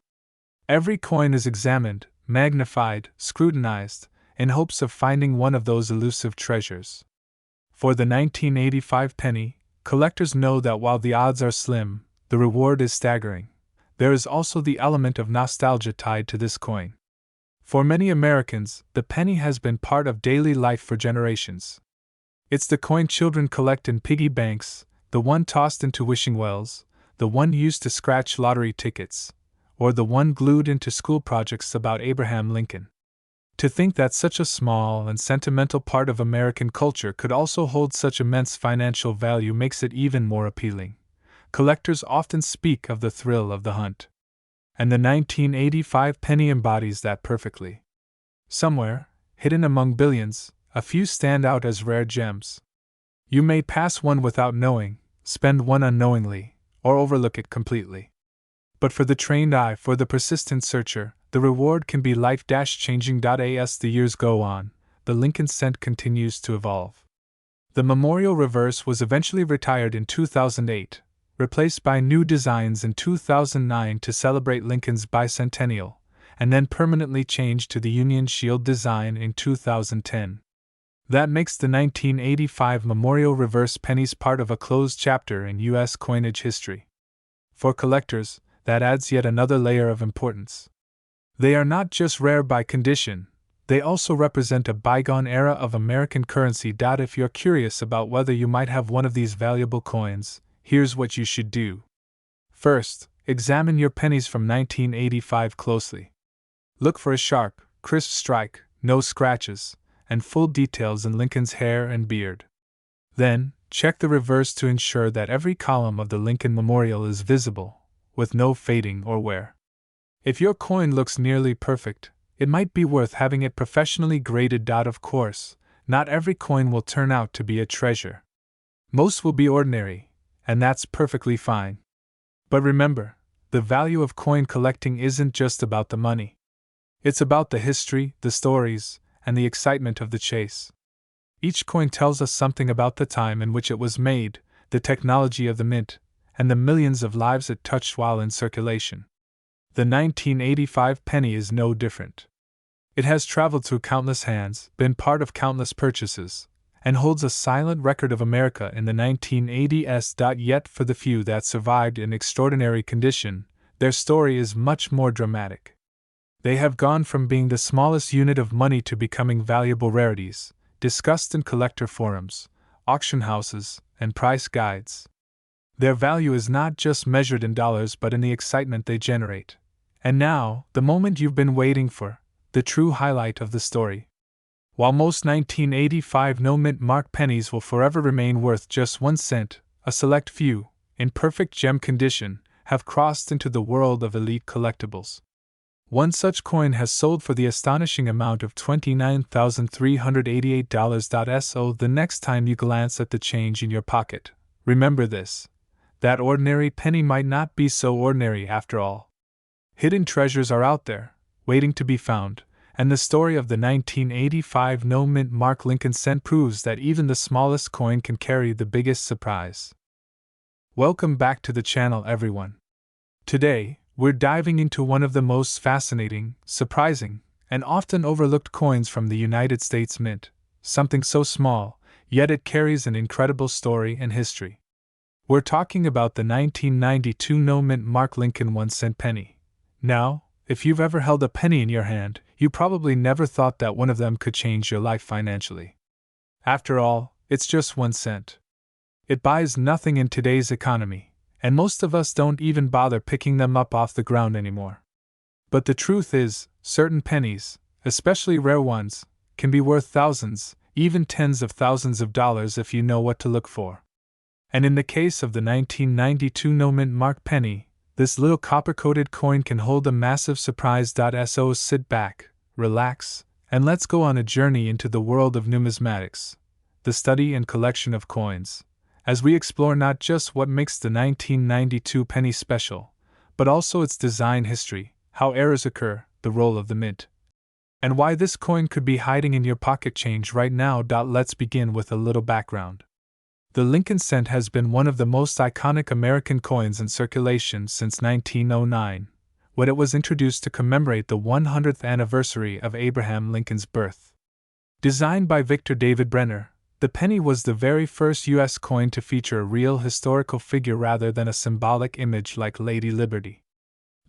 Every coin is examined, magnified, scrutinized, in hopes of finding one of those elusive treasures. For the 1985 penny, collectors know that while the odds are slim, the reward is staggering. There is also the element of nostalgia tied to this coin. For many Americans, the penny has been part of daily life for generations. It's the coin children collect in piggy banks, the one tossed into wishing wells, the one used to scratch lottery tickets, or the one glued into school projects about Abraham Lincoln. To think that such a small and sentimental part of American culture could also hold such immense financial value makes it even more appealing. Collectors often speak of the thrill of the hunt. And the 1985 penny embodies that perfectly. Somewhere, hidden among billions, a few stand out as rare gems. You may pass one without knowing, spend one unknowingly, or overlook it completely. But for the trained eye, for the persistent searcher, the reward can be life-changing. As the years go on, the Lincoln cent continues to evolve. The memorial reverse was eventually retired in 2008, replaced by new designs in 2009 to celebrate Lincoln's bicentennial, and then permanently changed to the Union Shield design in 2010. That makes the 1985 memorial reverse pennies part of a closed chapter in U.S. coinage history. For collectors, that adds yet another layer of importance. They are not just rare by condition, they also represent a bygone era of American currency. If you're curious about whether you might have one of these valuable coins, here's what you should do. First, examine your pennies from 1985 closely. Look for a sharp, crisp strike, no scratches, and full details in Lincoln's hair and beard. Then, check the reverse to ensure that every column of the Lincoln Memorial is visible, with no fading or wear. If your coin looks nearly perfect, it might be worth having it professionally graded. Of course, not every coin will turn out to be a treasure. Most will be ordinary, and that's perfectly fine. But remember, the value of coin collecting isn't just about the money. It's about the history, the stories, and the excitement of the chase. Each coin tells us something about the time in which it was made, the technology of the mint, and the millions of lives it touched while in circulation. The 1985 penny is no different. It has traveled through countless hands, been part of countless purchases, and holds a silent record of America in the 1980s. Yet for the few that survived in extraordinary condition, their story is much more dramatic. They have gone from being the smallest unit of money to becoming valuable rarities, discussed in collector forums, auction houses, and price guides. Their value is not just measured in dollars but in the excitement they generate. And now, the moment you've been waiting for, the true highlight of the story. While most 1985 no-mint mark pennies will forever remain worth just 1 cent, a select few, in perfect gem condition, have crossed into the world of elite collectibles. One such coin has sold for the astonishing amount of $29,388. So the next time you glance at the change in your pocket, remember this: that ordinary penny might not be so ordinary after all. Hidden treasures are out there, waiting to be found, and the story of the 1985 no-mint mark Lincoln cent proves that even the smallest coin can carry the biggest surprise. Welcome back to the channel, everyone. Today, we're diving into one of the most fascinating, surprising, and often overlooked coins from the United States Mint, something so small, Yet it carries an incredible story and history. We're talking about the 1992 no-mint mark Lincoln 1-cent penny. Now, if you've ever held a penny in your hand, you probably never thought that one of them could change your life financially. After all, it's just 1 cent. It buys nothing in today's economy, and most of us don't even bother picking them up off the ground anymore. But the truth is, certain pennies, especially rare ones, can be worth thousands, even tens of thousands of dollars if you know what to look for. And in the case of the 1992 no-mint mark penny, this little copper-coated coin can hold a massive surprise. So sit back, relax, and let's go on a journey into the world of numismatics, the study and collection of coins, as we explore not just what makes the 1992 penny special, but also its design history, how errors occur, the role of the mint, and why this coin could be hiding in your pocket change right now. Let's begin with a little background. The Lincoln cent has been one of the most iconic American coins in circulation since 1909, when it was introduced to commemorate the 100th anniversary of Abraham Lincoln's birth. Designed by Victor David Brenner, the penny was the very first U.S. coin to feature a real historical figure rather than a symbolic image like Lady Liberty.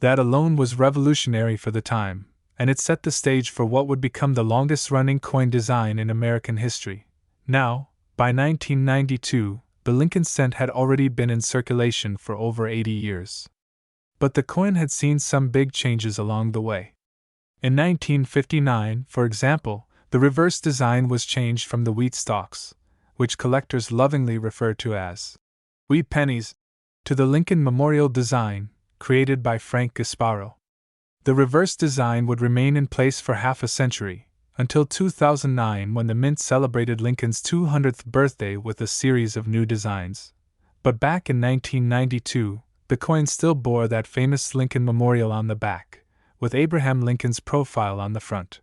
That alone was revolutionary for the time, and it set the stage for what would become the longest-running coin design in American history. Now, by 1992, the Lincoln cent had already been in circulation for over 80 years. But the coin had seen some big changes along the way. In 1959, for example, the reverse design was changed from the wheat stalks, which collectors lovingly refer to as wheat pennies, to the Lincoln Memorial design, created by Frank Gasparo. The reverse design would remain in place for half a century, until 2009 when the mint celebrated Lincoln's 200th birthday with a series of new designs. But back in 1992, the coin still bore that famous Lincoln Memorial on the back, with Abraham Lincoln's profile on the front.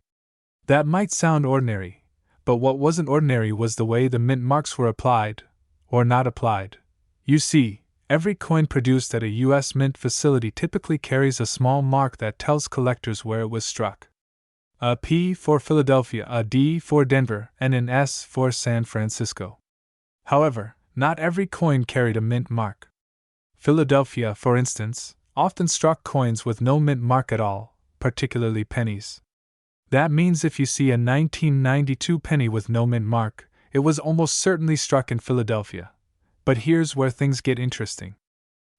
That might sound ordinary, but what wasn't ordinary was the way the mint marks were applied, or not applied. You see, every coin produced at a U.S. mint facility typically carries a small mark that tells collectors where it was struck. A P for Philadelphia, a D for Denver, and an S for San Francisco. However, not every coin carried a mint mark. Philadelphia, for instance, often struck coins with no mint mark at all, particularly pennies. That means if you see a 1992 penny with no mint mark, it was almost certainly struck in Philadelphia. But here's where things get interesting.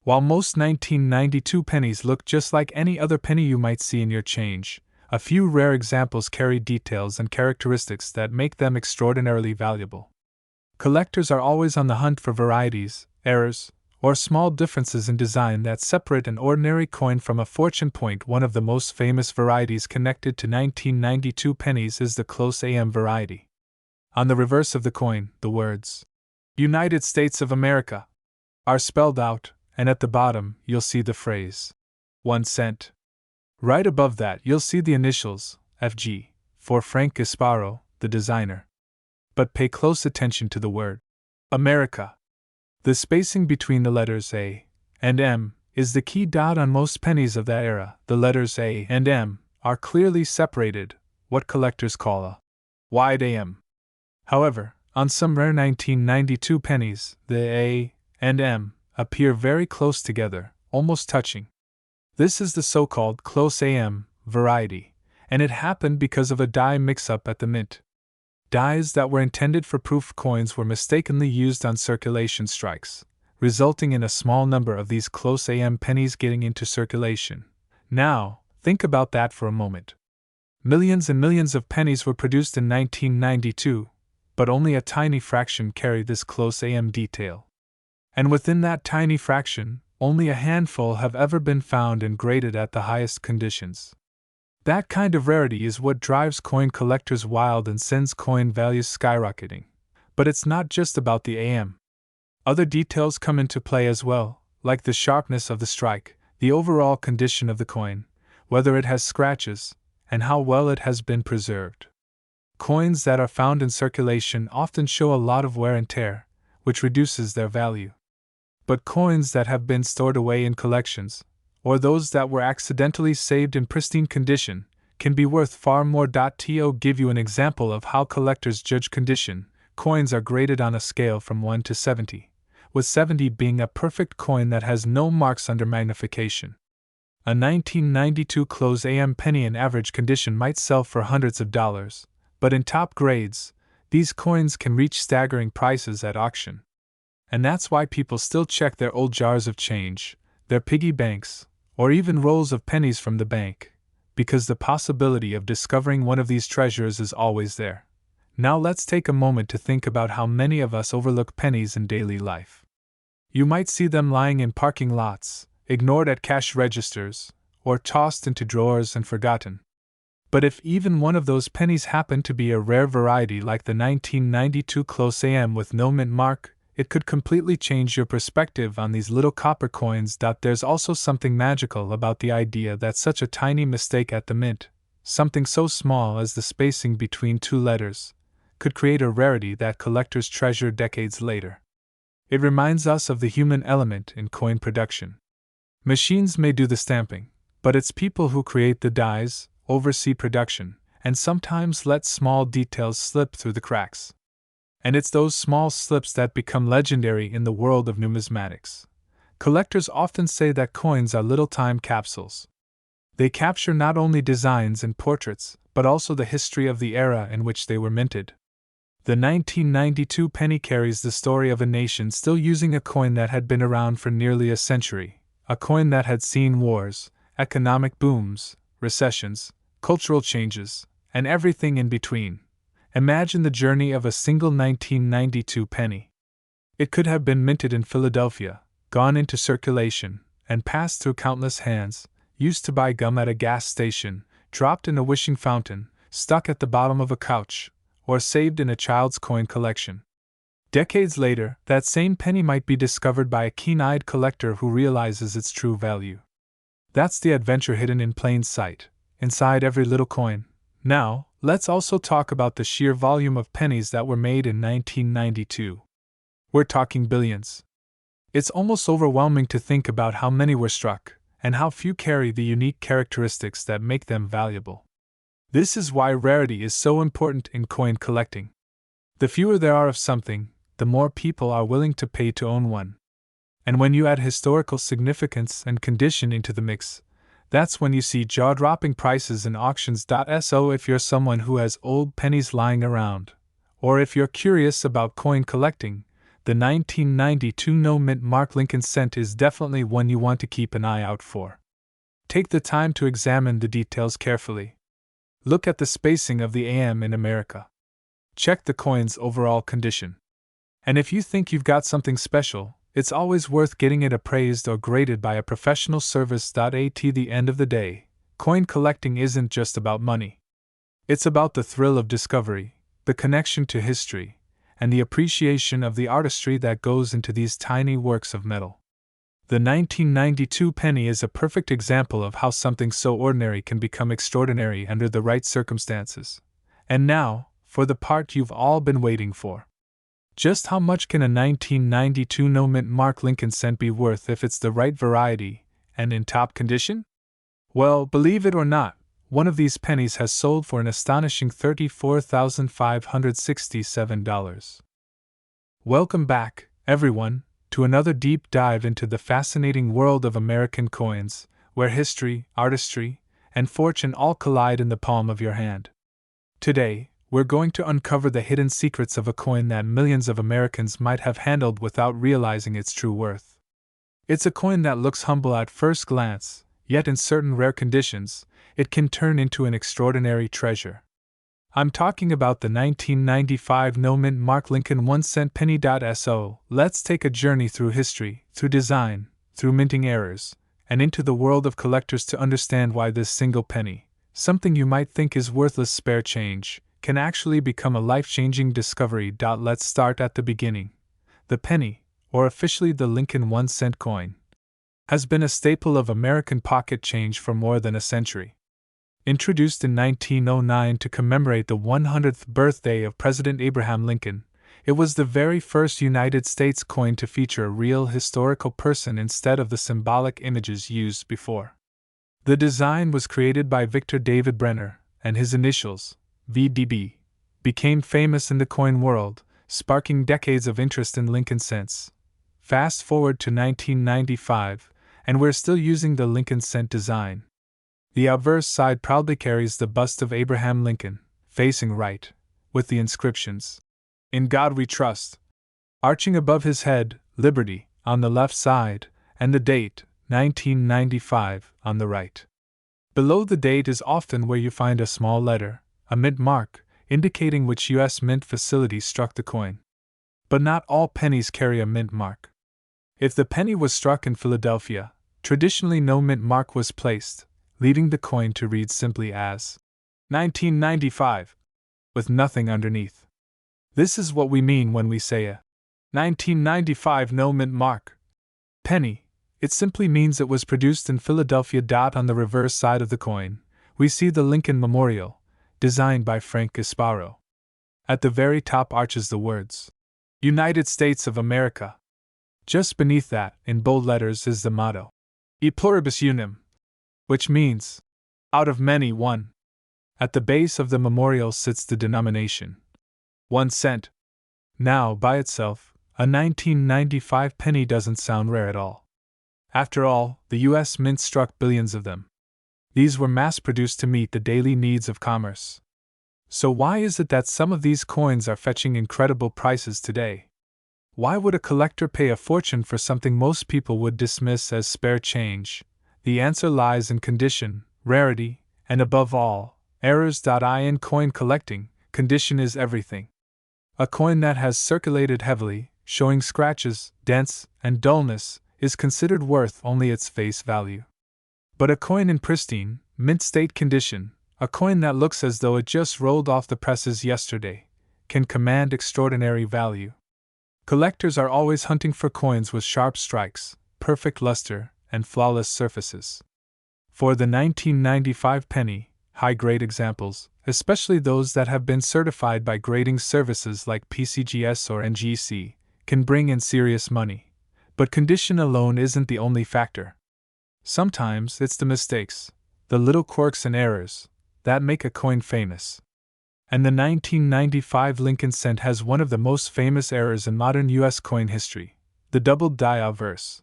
While most 1992 pennies look just like any other penny you might see in your change, a few rare examples carry details and characteristics that make them extraordinarily valuable. Collectors are always on the hunt for varieties, errors, or small differences in design that separate an ordinary coin from a fortune point. One of the most famous varieties connected to 1992 pennies is the close AM variety. On the reverse of the coin, the words United States of America are spelled out, and at the bottom you'll see the phrase 1 cent. Right above that you'll see the initials, FG, for Frank Gasparo, the designer. But pay close attention to the word America. The spacing between the letters A and M is the key. On most pennies of that era, the letters A and M are clearly separated, what collectors call a wide AM. However, on some rare 1992 pennies, the A and M appear very close together, almost touching. This is the so-called close AM variety, and it happened because of a die mix-up at the mint. Dies that were intended for proof coins were mistakenly used on circulation strikes, resulting in a small number of these close AM pennies getting into circulation. Now, think about that for a moment. Millions and millions of pennies were produced in 1992, but only a tiny fraction carried this close AM detail. And within that tiny fraction, only a handful have ever been found and graded at the highest conditions. That kind of rarity is what drives coin collectors wild and sends coin values skyrocketing. But it's not just about the AM. Other details come into play as well, like the sharpness of the strike, the overall condition of the coin, whether it has scratches, and how well it has been preserved. Coins that are found in circulation often show a lot of wear and tear, which reduces their value. But coins that have been stored away in collections, or those that were accidentally saved in pristine condition, can be worth far more. To give you an example of how collectors judge condition, coins are graded on a scale from 1 to 70, with 70 being a perfect coin that has no marks under magnification. A 1992 close AM penny in average condition might sell for hundreds of dollars, but in top grades, these coins can reach staggering prices at auction. And that's why people still check their old jars of change, their piggy banks, or even rolls of pennies from the bank, because the possibility of discovering one of these treasures is always there. Now let's take a moment to think about how many of us overlook pennies in daily life. You might see them lying in parking lots, ignored at cash registers, or tossed into drawers and forgotten. But if even one of those pennies happened to be a rare variety like the 1992 close AM with no mint mark, it could completely change your perspective on these little copper coins. There's also something magical about the idea that such a tiny mistake at the mint, something so small as the spacing between two letters, could create a rarity that collectors treasure decades later. It reminds us of the human element in coin production. Machines may do the stamping, but it's people who create the dies, oversee production, and sometimes let small details slip through the cracks. And it's those small slips that become legendary in the world of numismatics. Collectors often say that coins are little time capsules. They capture not only designs and portraits, but also the history of the era in which they were minted. The 1992 penny carries the story of a nation still using a coin that had been around for nearly a century, a coin that had seen wars, economic booms, recessions, cultural changes, and everything in between. Imagine the journey of a single 1992 penny. It could have been minted in Philadelphia, gone into circulation, and passed through countless hands, used to buy gum at a gas station, dropped in a wishing fountain, stuck at the bottom of a couch, or saved in a child's coin collection. Decades later, that same penny might be discovered by a keen-eyed collector who realizes its true value. That's the adventure hidden in plain sight, inside every little coin. Now, let's also talk about the sheer volume of pennies that were made in 1992. We're talking billions. It's almost overwhelming to think about how many were struck, and how few carry the unique characteristics that make them valuable. This is why rarity is so important in coin collecting. The fewer there are of something, the more people are willing to pay to own one. And when you add historical significance and condition into the mix, that's when you see jaw-dropping prices in auctions. So if you're someone who has old pennies lying around, or if you're curious about coin collecting, the 1992 no mint mark Lincoln cent is definitely one you want to keep an eye out for. Take the time to examine the details carefully. Look at the spacing of the AM in America. Check the coin's overall condition. And if you think you've got something special, it's always worth getting it appraised or graded by a professional service. At the end of the day, coin collecting isn't just about money. It's about the thrill of discovery, the connection to history, and the appreciation of the artistry that goes into these tiny works of metal. The 1992 penny is a perfect example of how something so ordinary can become extraordinary under the right circumstances. And now, for the part you've all been waiting for. Just how much can a 1992 no mint mark Lincoln cent be worth if it's the right variety and in top condition? Well, believe it or not, one of these pennies has sold for an astonishing $34,567. Welcome back, everyone, to another deep dive into the fascinating world of American coins, where history, artistry, and fortune all collide in the palm of your hand. Today, we're going to uncover the hidden secrets of a coin that millions of Americans might have handled without realizing its true worth. It's a coin that looks humble at first glance, yet in certain rare conditions, it can turn into an extraordinary treasure. I'm talking about the 1995 no mint mark Lincoln 1 cent penny. So, let's take a journey through history, through design, through minting errors, and into the world of collectors to understand why this single penny, something you might think is worthless spare change, can actually become a life-changing discovery. Let's start at the beginning. The penny, or officially the Lincoln 1 cent coin, has been a staple of American pocket change for more than a century. Introduced in 1909 to commemorate the 100th birthday of President Abraham Lincoln, it was the very first United States coin to feature a real historical person instead of the symbolic images used before. The design was created by Victor David Brenner, and his initials, VDB, became famous in the coin world, sparking decades of interest in Lincoln cents. Fast forward to 1995, and we're still using the Lincoln cent design. The obverse side proudly carries the bust of Abraham Lincoln, facing right, with the inscriptions, "In God We Trust," arching above his head, "Liberty," on the left side, and the date, 1995, on the right. Below the date is often where you find a small letter, a mint mark, indicating which U.S. mint facility struck the coin. But not all pennies carry a mint mark. If the penny was struck in Philadelphia, traditionally no mint mark was placed, leading the coin to read simply as 1995, with nothing underneath. This is what we mean when we say a 1995 no mint mark penny. It simply means it was produced in Philadelphia. On the reverse side of the coin, we see the Lincoln Memorial, designed by Frank Gasparo. At the very top arches the words, "United States of America." Just beneath that, in bold letters, is the motto, "E pluribus unum," which means, "Out of many, one." At the base of the memorial sits the denomination, 1 cent. Now, by itself, a 1995 penny doesn't sound rare at all. After all, the U.S. Mint struck billions of them. These were mass-produced to meet the daily needs of commerce. So why is it that some of these coins are fetching incredible prices today? Why would a collector pay a fortune for something most people would dismiss as spare change? The answer lies in condition, rarity, and above all, errors. In coin collecting, condition is everything. A coin that has circulated heavily, showing scratches, dents, and dullness, is considered worth only its face value. But a coin in pristine, mint state condition, a coin that looks as though it just rolled off the presses yesterday, can command extraordinary value. Collectors are always hunting for coins with sharp strikes, perfect luster, and flawless surfaces. For the 1995 penny, high-grade examples, especially those that have been certified by grading services like PCGS or NGC, can bring in serious money. But condition alone isn't the only factor. Sometimes it's the mistakes, the little quirks and errors, that make a coin famous. And the 1995 Lincoln cent has one of the most famous errors in modern U.S. coin history, the doubled die obverse.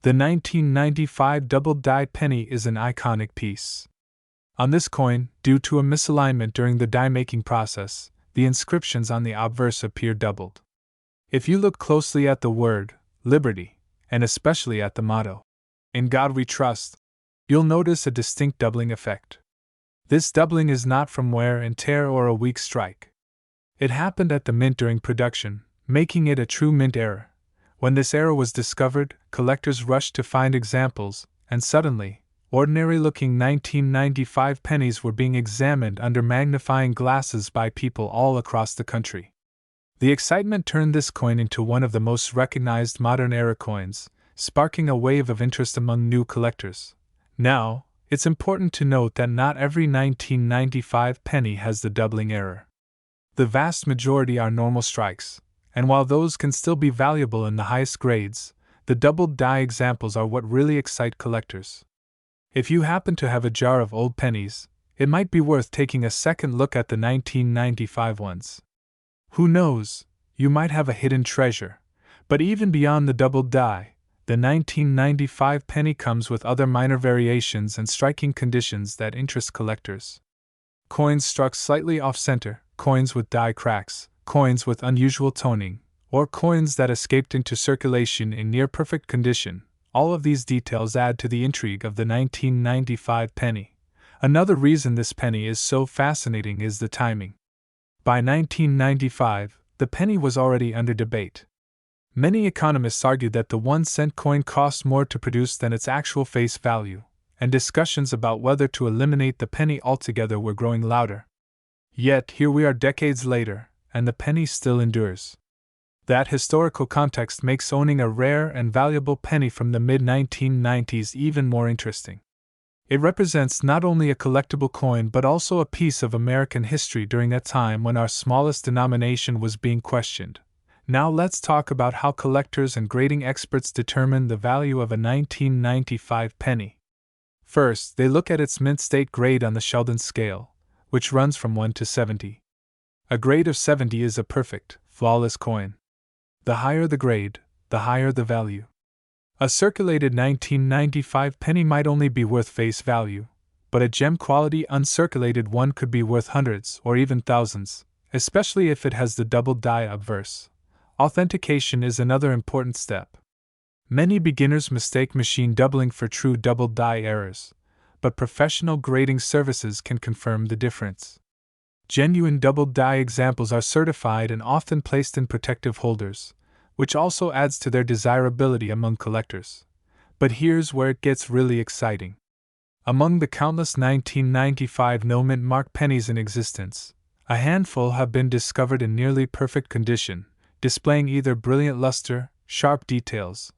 The 1995 doubled die penny is an iconic piece. On this coin, due to a misalignment during the die-making process, the inscriptions on the obverse appear doubled. If you look closely at the word, "Liberty," and especially at the motto, "In God We Trust," you'll notice a distinct doubling effect. This doubling is not from wear and tear or a weak strike. It happened at the mint during production, making it a true mint error. When this error was discovered, collectors rushed to find examples, and suddenly, ordinary-looking 1995 pennies were being examined under magnifying glasses by people all across the country. The excitement turned this coin into one of the most recognized modern era coins, sparking a wave of interest among new collectors. Now, it's important to note that not every 1995 penny has the doubling error. The vast majority are normal strikes, and while those can still be valuable in the highest grades, the doubled die examples are what really excite collectors. If you happen to have a jar of old pennies, it might be worth taking a second look at the 1995 ones. Who knows, you might have a hidden treasure. But even beyond the doubled die, the 1995 penny comes with other minor variations and striking conditions that interest collectors. Coins struck slightly off-center, coins with die cracks, coins with unusual toning, or coins that escaped into circulation in near-perfect condition. All of these details add to the intrigue of the 1995 penny. Another reason this penny is so fascinating is the timing. By 1995, the penny was already under debate. Many economists argued that the 1-cent coin cost more to produce than its actual face value, and discussions about whether to eliminate the penny altogether were growing louder. Yet here we are decades later, and the penny still endures. That historical context makes owning a rare and valuable penny from the mid-1990s even more interesting. It represents not only a collectible coin but also a piece of American history during a time when our smallest denomination was being questioned. Now let's talk about how collectors and grading experts determine the value of a 1995 penny. First, they look at its mint state grade on the Sheldon scale, which runs from 1 to 70. A grade of 70 is a perfect, flawless coin. The higher the grade, the higher the value. A circulated 1995 penny might only be worth face value, but a gem-quality uncirculated one could be worth hundreds or even thousands, especially if it has the doubled die obverse. Authentication is another important step. Many beginners mistake machine doubling for true doubled die errors, but professional grading services can confirm the difference. Genuine doubled die examples are certified and often placed in protective holders, which also adds to their desirability among collectors. But here's where it gets really exciting. Among the countless 1995 no-mint mark pennies in existence, a handful have been discovered in nearly perfect condition, displaying either brilliant luster, sharp details,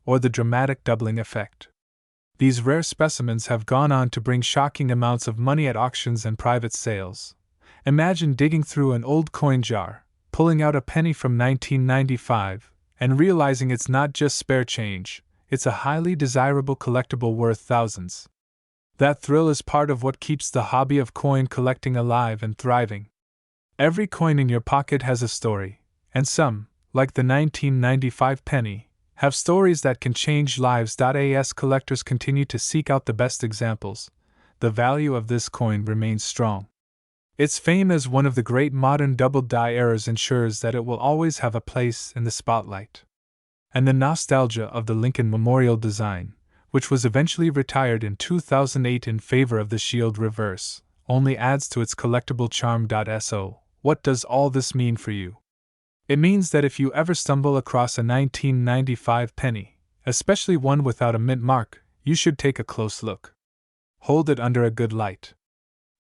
or the dramatic doubling effect. These rare specimens have gone on to bring shocking amounts of money at auctions and private sales. Imagine digging through an old coin jar, pulling out a penny from 1995, and realizing it's not just spare change, it's a highly desirable collectible worth thousands. That thrill is part of what keeps the hobby of coin collecting alive and thriving. Every coin in your pocket has a story, and some, like the 1995 penny, have stories that can change lives. As collectors continue to seek out the best examples, the value of this coin remains strong. Its fame as one of the great modern double die errors ensures that it will always have a place in the spotlight. And the nostalgia of the Lincoln Memorial design, which was eventually retired in 2008 in favor of the shield reverse, only adds to its collectible charm. So, what does all this mean for you? It means that if you ever stumble across a 1995 penny, especially one without a mint mark, you should take a close look. Hold it under a good light.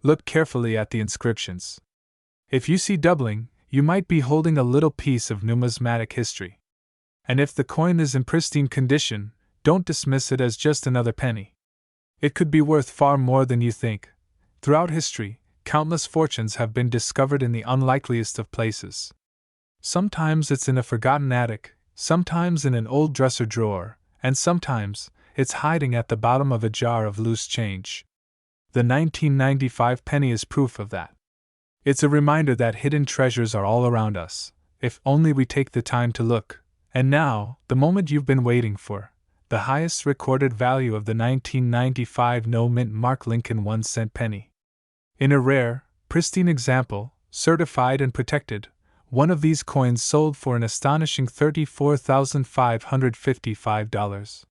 Look carefully at the inscriptions. If you see doubling, you might be holding a little piece of numismatic history. And if the coin is in pristine condition, don't dismiss it as just another penny. It could be worth far more than you think. Throughout history, countless fortunes have been discovered in the unlikeliest of places. Sometimes it's in a forgotten attic, sometimes in an old dresser drawer, and sometimes it's hiding at the bottom of a jar of loose change. The 1995 penny is proof of that. It's a reminder that hidden treasures are all around us, if only we take the time to look. And now, the moment you've been waiting for, the highest recorded value of the 1995 no-mint mark Lincoln 1-cent penny. In a rare, pristine example, certified and protected, one of these coins sold for an astonishing $34,555.